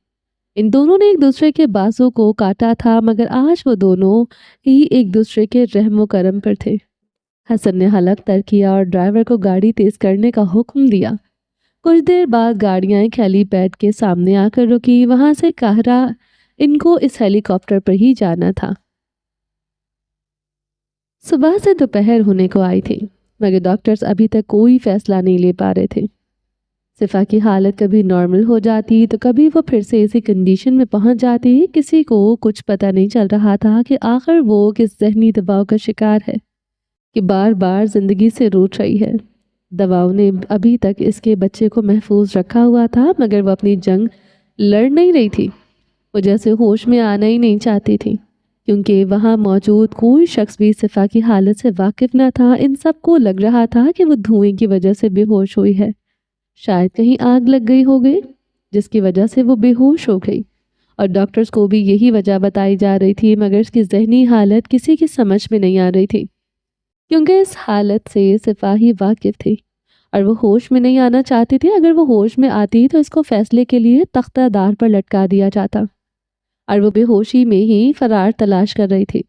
ان دونوں نے ایک دوسرے کے بازو کو کاٹا تھا، مگر آج وہ دونوں ہی ایک دوسرے کے رحم و کرم پر تھے۔ حسن نے حلق تر کیا اور ڈرائیور کو گاڑی تیز کرنے کا حکم دیا۔ کچھ دیر بعد گاڑیاں ایک ہیلی پیڈ کے سامنے آ کر رکی۔ وہاں سے قاہرہ ان کو اس ہیلی کاپٹر پر ہی جانا تھا۔ صبح سے دوپہر ہونے کو آئی تھی، مگر ڈاکٹرز ابھی تک کوئی فیصلہ نہیں لے پا رہے تھے۔ صفا کی حالت کبھی نارمل ہو جاتی تو کبھی وہ پھر سے اسی کنڈیشن میں پہنچ جاتی۔ کسی کو کچھ پتہ نہیں چل رہا تھا کہ آخر وہ کس ذہنی دباؤ کا شکار ہے کہ بار بار زندگی سے روٹھ رہی ہے۔ دواؤں نے ابھی تک اس کے بچے کو محفوظ رکھا ہوا تھا، مگر وہ اپنی جنگ لڑ نہیں رہی تھی۔ وہ جیسے ہوش میں آنا ہی نہیں چاہتی تھی، کیونکہ وہاں موجود کوئی شخص بھی صفا کی حالت سے واقف نہ تھا۔ ان سب کو لگ رہا تھا کہ وہ دھوئیں کی وجہ سے بے ہوش ہوئی ہے، شاید کہیں آگ لگ گئی ہو گئی جس کی وجہ سے وہ بے ہوش ہو گئی، اور ڈاکٹرز کو بھی یہی وجہ بتائی جا رہی تھی، مگر اس کی ذہنی حالت کسی کی سمجھ میں نہیں آ رہی تھی، کیونکہ اس حالت سے صفا ہی واقف تھی اور وہ ہوش میں نہیں آنا چاہتی تھی۔ اگر وہ ہوش میں آتی تو اس کو فیصلے کے لیے تختہ دار پر لٹکا دیا جاتا، اور وہ بے ہوشی میں ہی فرار تلاش کر رہی تھی۔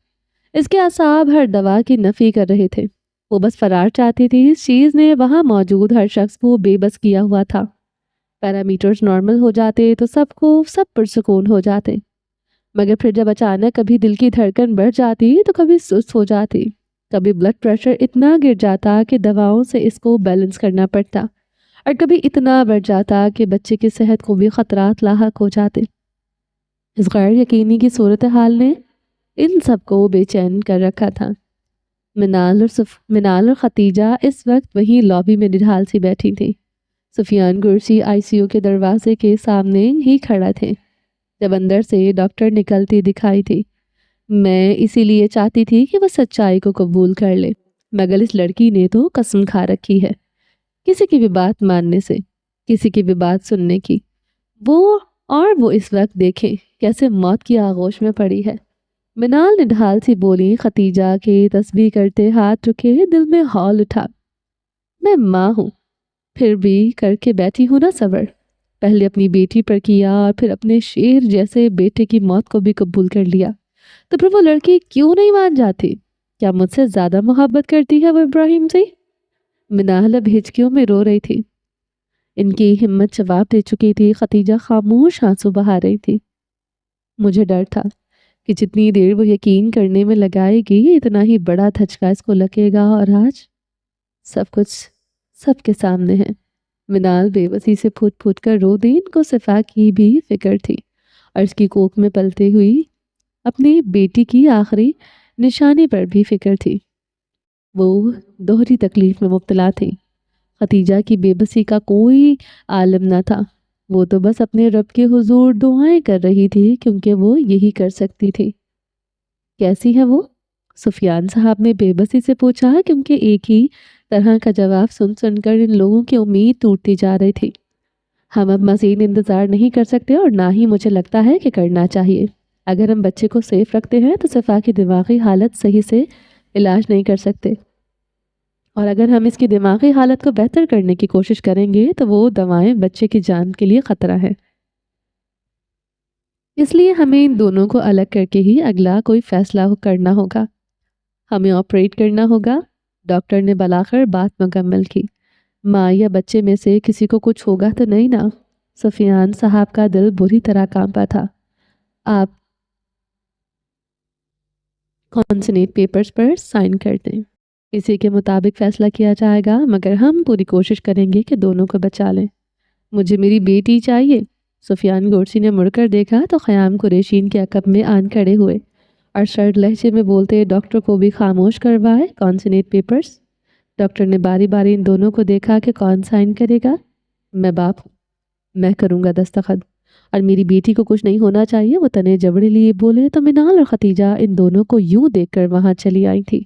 اس کے اعصاب ہر دوا کی نفی کر رہے تھے۔ وہ بس فرار چاہتی تھی، اس چیز نے وہاں موجود ہر شخص کو بے بس کیا ہوا تھا۔ پیرامیٹرز نارمل ہو جاتے تو سب پرسکون ہو جاتے، مگر پھر جب اچانک کبھی دل کی دھڑکن بڑھ جاتی تو کبھی سست ہو جاتی، کبھی بلڈ پریشر اتنا گر جاتا کہ دواؤں سے اس کو بیلنس کرنا پڑتا، اور کبھی اتنا بڑھ جاتا کہ بچے کی صحت کو بھی خطرات لاحق ہو جاتے۔ اس غیر یقینی کی صورتحال نے ان سب کو بے چین کر رکھا تھا۔ منال اور ختیجہ اس وقت وہیں لابی میں نڈھال سی بیٹھی تھی۔ سفیان گرسی آئی سی یو کے دروازے کے سامنے ہی کھڑا تھے جب اندر سے ڈاکٹر نکلتی دکھائی تھی۔ میں اسی لیے چاہتی تھی کہ وہ سچائی کو قبول کر لے، مگر اس لڑکی نے تو قسم کھا رکھی ہے کسی کی بھی بات ماننے سے، کسی کی بھی بات سننے کی۔ وہ اس وقت دیکھیں کیسے موت کی آغوش میں پڑی ہے۔ منال نڈھال سی بولی، ختیجہ کے تسبیح کرتے ہاتھ رکے دل میں ہول اٹھا۔ میں ماں ہوں، پھر بھی کر کے بیٹھی ہوں نا صبر، پہلے اپنی بیٹی پر کیا اور پھر اپنے شیر جیسے بیٹے کی موت کو بھی قبول کر لیا، تو پھر وہ لڑکی کیوں نہیں مان جاتی؟ کیا مجھ سے زیادہ محبت کرتی ہے وہ ابراہیم سے؟ منال اب ہچکیوں میں رو رہی تھی، ان کی ہمت جواب دے چکی تھی۔ ختیجہ خاموش آنسو بہا رہی تھی۔ مجھے ڈر تھا کہ جتنی دیر وہ یقین کرنے میں لگائے گی اتنا ہی بڑا دھچکا اس کو لگے گا، اور آج سب کچھ سب کے سامنے ہے۔ منال بے بسی سے پھوٹ پھوٹ کر رو دی۔ ان کو صفا کی بھی فکر تھی اور اس کی کوکھ میں پلتے ہوئی اپنی بیٹی کی آخری نشانی پر بھی فکر تھی۔ وہ دوہری تکلیف میں مبتلا تھی۔ ختیجہ کی بے بسی کا کوئی عالم نہ تھا، وہ تو بس اپنے رب کے حضور دعائیں کر رہی تھی کیونکہ وہ یہی کر سکتی تھی۔ کیسی ہے وہ؟ سفیان صاحب نے بے بسی سے پوچھا، کیونکہ ایک ہی طرح کا جواب سن سن کر ان لوگوں کی امید ٹوٹتی جا رہی تھی۔ ہم اب مزید انتظار نہیں کر سکتے اور نہ ہی مجھے لگتا ہے کہ کرنا چاہیے۔ اگر ہم بچے کو سیف رکھتے ہیں تو صفا کی دماغی حالت صحیح سے علاج نہیں کر سکتے، اور اگر ہم اس کی دماغی حالت کو بہتر کرنے کی کوشش کریں گے تو وہ دوائیں بچے کی جان کے لیے خطرہ ہے۔ اس لیے ہمیں ان دونوں کو الگ کر کے ہی اگلا کوئی فیصلہ کرنا ہوگا۔ ہمیں آپریٹ کرنا ہوگا۔ ڈاکٹر نے بلاخر بات مکمل کی۔ ماں یا بچے میں سے کسی کو کچھ ہوگا تو نہیں نا؟ سفیان صاحب کا دل بری طرح کانپا تھا۔ آپ کانسنیٹ پیپرز پر سائن کر دیں، اسی کے مطابق فیصلہ کیا جائے گا، مگر ہم پوری کوشش کریں گے کہ دونوں کو بچا لیں۔ مجھے میری بیٹی چاہیے۔ سفیان گورسی نے مڑ کر دیکھا تو خیام قریشین کے عقب میں آن کھڑے ہوئے اور سرد لہجے میں بولتے ڈاکٹر کو بھی خاموش کروائے۔ کانسنیٹ پیپرز۔ ڈاکٹر نے باری باری ان دونوں کو دیکھا کہ کون سائن کرے گا۔ میں باپ ہوں، میں کروں گا دستخط، اور میری بیٹی کو کچھ نہیں ہونا چاہیے۔ وہ تنے جبڑے لیے بولے تو منال اور ختیجہ ان دونوں کو یوں دیکھ کر وہاں چلی آئی تھی۔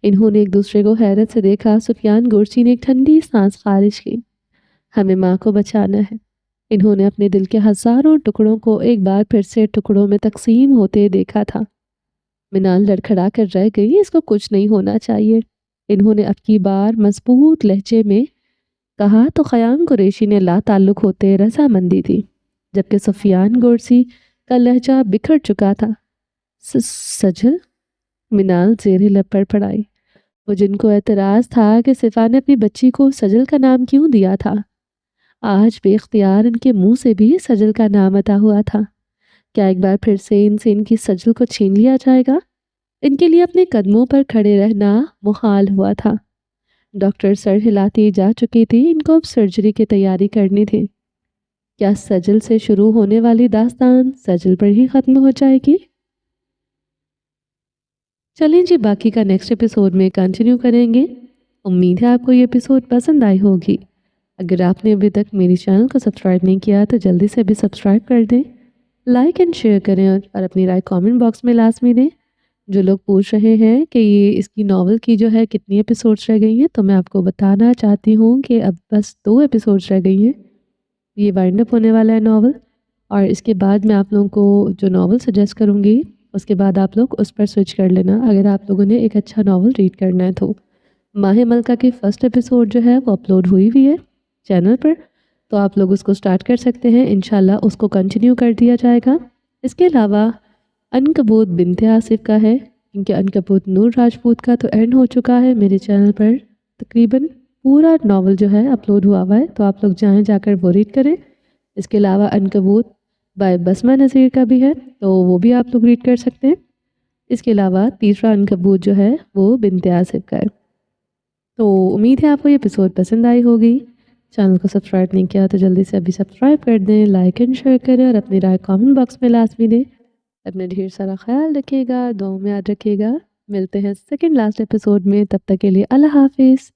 انہوں نے ایک دوسرے کو حیرت سے دیکھا۔ سفیان گورسی نے ایک ٹھنڈی سانس خارج کی۔ ہمیں ماں کو بچانا ہے۔ انہوں نے اپنے دل کے ہزاروں ٹکڑوں کو ایک بار پھر سے ٹکڑوں میں تقسیم ہوتے دیکھا تھا۔ منال لڑکھڑا کر رہ گئی، اس کو کچھ نہیں ہونا چاہیے، انہوں نے اب کی بار مضبوط لہجے میں کہا تو خیام قریشی نے لا تعلق ہوتے رضامندی دی، جبکہ سفیان گورسی کا لہجہ بکھر چکا تھا۔ سجل؟ منال زیر لب پر پڑائی۔ وہ جن کو اعتراض تھا کہ صفا نے اپنی بچی کو سجل کا نام کیوں دیا تھا، آج بے اختیار ان کے منہ سے بھی سجل کا نام عطا ہوا تھا۔ کیا ایک بار پھر سے ان کی سجل کو چھین لیا جائے گا؟ ان کے لیے اپنے قدموں پر کھڑے رہنا محال ہوا تھا۔ ڈاکٹر سر ہلاتی جا چکی تھی، ان کو اب سرجری کی تیاری کرنی تھی۔ کیا سجل سے شروع ہونے والی داستان سجل پر ہی ختم ہو جائے گی؟ چلیں جی، باقی کا نیکسٹ ایپیسوڈ میں کنٹینیو کریں گے۔ امید ہے آپ کو یہ ایپیسوڈ پسند آئی ہوگی۔ اگر آپ نے ابھی تک میری چینل کو سبسکرائب نہیں کیا تو جلدی سے بھی سبسکرائب کر دیں، لائک اینڈ شیئر کریں اور اپنی رائے کامنٹ باکس میں لازمی دیں۔ جو لوگ پوچھ رہے ہیں کہ یہ اس کی ناول کی جو ہے کتنی ایپیسوڈز رہ گئی ہیں، تو میں آپ کو بتانا چاہتی ہوں کہ اب بس 2 ایپیسوڈز رہ گئی ہیں۔ یہ وائنڈ اپ ہونے والا ہے ناول، اور اس کے بعد میں آپ لوگوں کو جو ناول سجیسٹ کروں گی اس کے بعد آپ لوگ اس پر سوئچ کر لینا اگر آپ لوگوں نے ایک اچھا ناول ریڈ کرنا ہے تو۔ ماہ ملکہ کی فرسٹ ایپیسوڈ جو ہے وہ اپلوڈ ہوئی ہے چینل پر، تو آپ لوگ اس کو سٹارٹ کر سکتے ہیں، انشاءاللہ اس کو کنٹینیو کر دیا جائے گا۔ اس کے علاوہ عنکبوت بنت آصف کا ہے، کیونکہ عنکبوت نور راجپوت کا تو اینڈ ہو چکا ہے. میرے چینل پر تقریباً پورا ناول جو ہے اپلوڈ ہوا ہے، تو آپ لوگ جا کر وہ ریڈ کریں. اس کے علاوہ عنکبوت بائی بسمہ نذیر کا بھی ہے، تو وہ بھی آپ لوگ ریڈ کر سکتے ہیں. اس کے علاوہ تیسرا عنکبوت جو ہے وہ بنت آصف کا ہے. تو امید ہے آپ کو یہ ایپیسوڈ پسند آئی ہوگی. چینل کو سبسکرائب نہیں کیا تو جلدی سے ابھی سبسکرائب کر دیں، لائک اینڈ شیئر کریں اور اپنی رائے کامنٹ باکس میں لازمی دیں. اپنا ڈھیر سارا خیال رکھیے گا، دعاؤں میں یاد رکھیے گا. ملتے ہیں سیکنڈ لاسٹ ایپیسوڈ میں، تب تک کے لیے اللہ حافظ.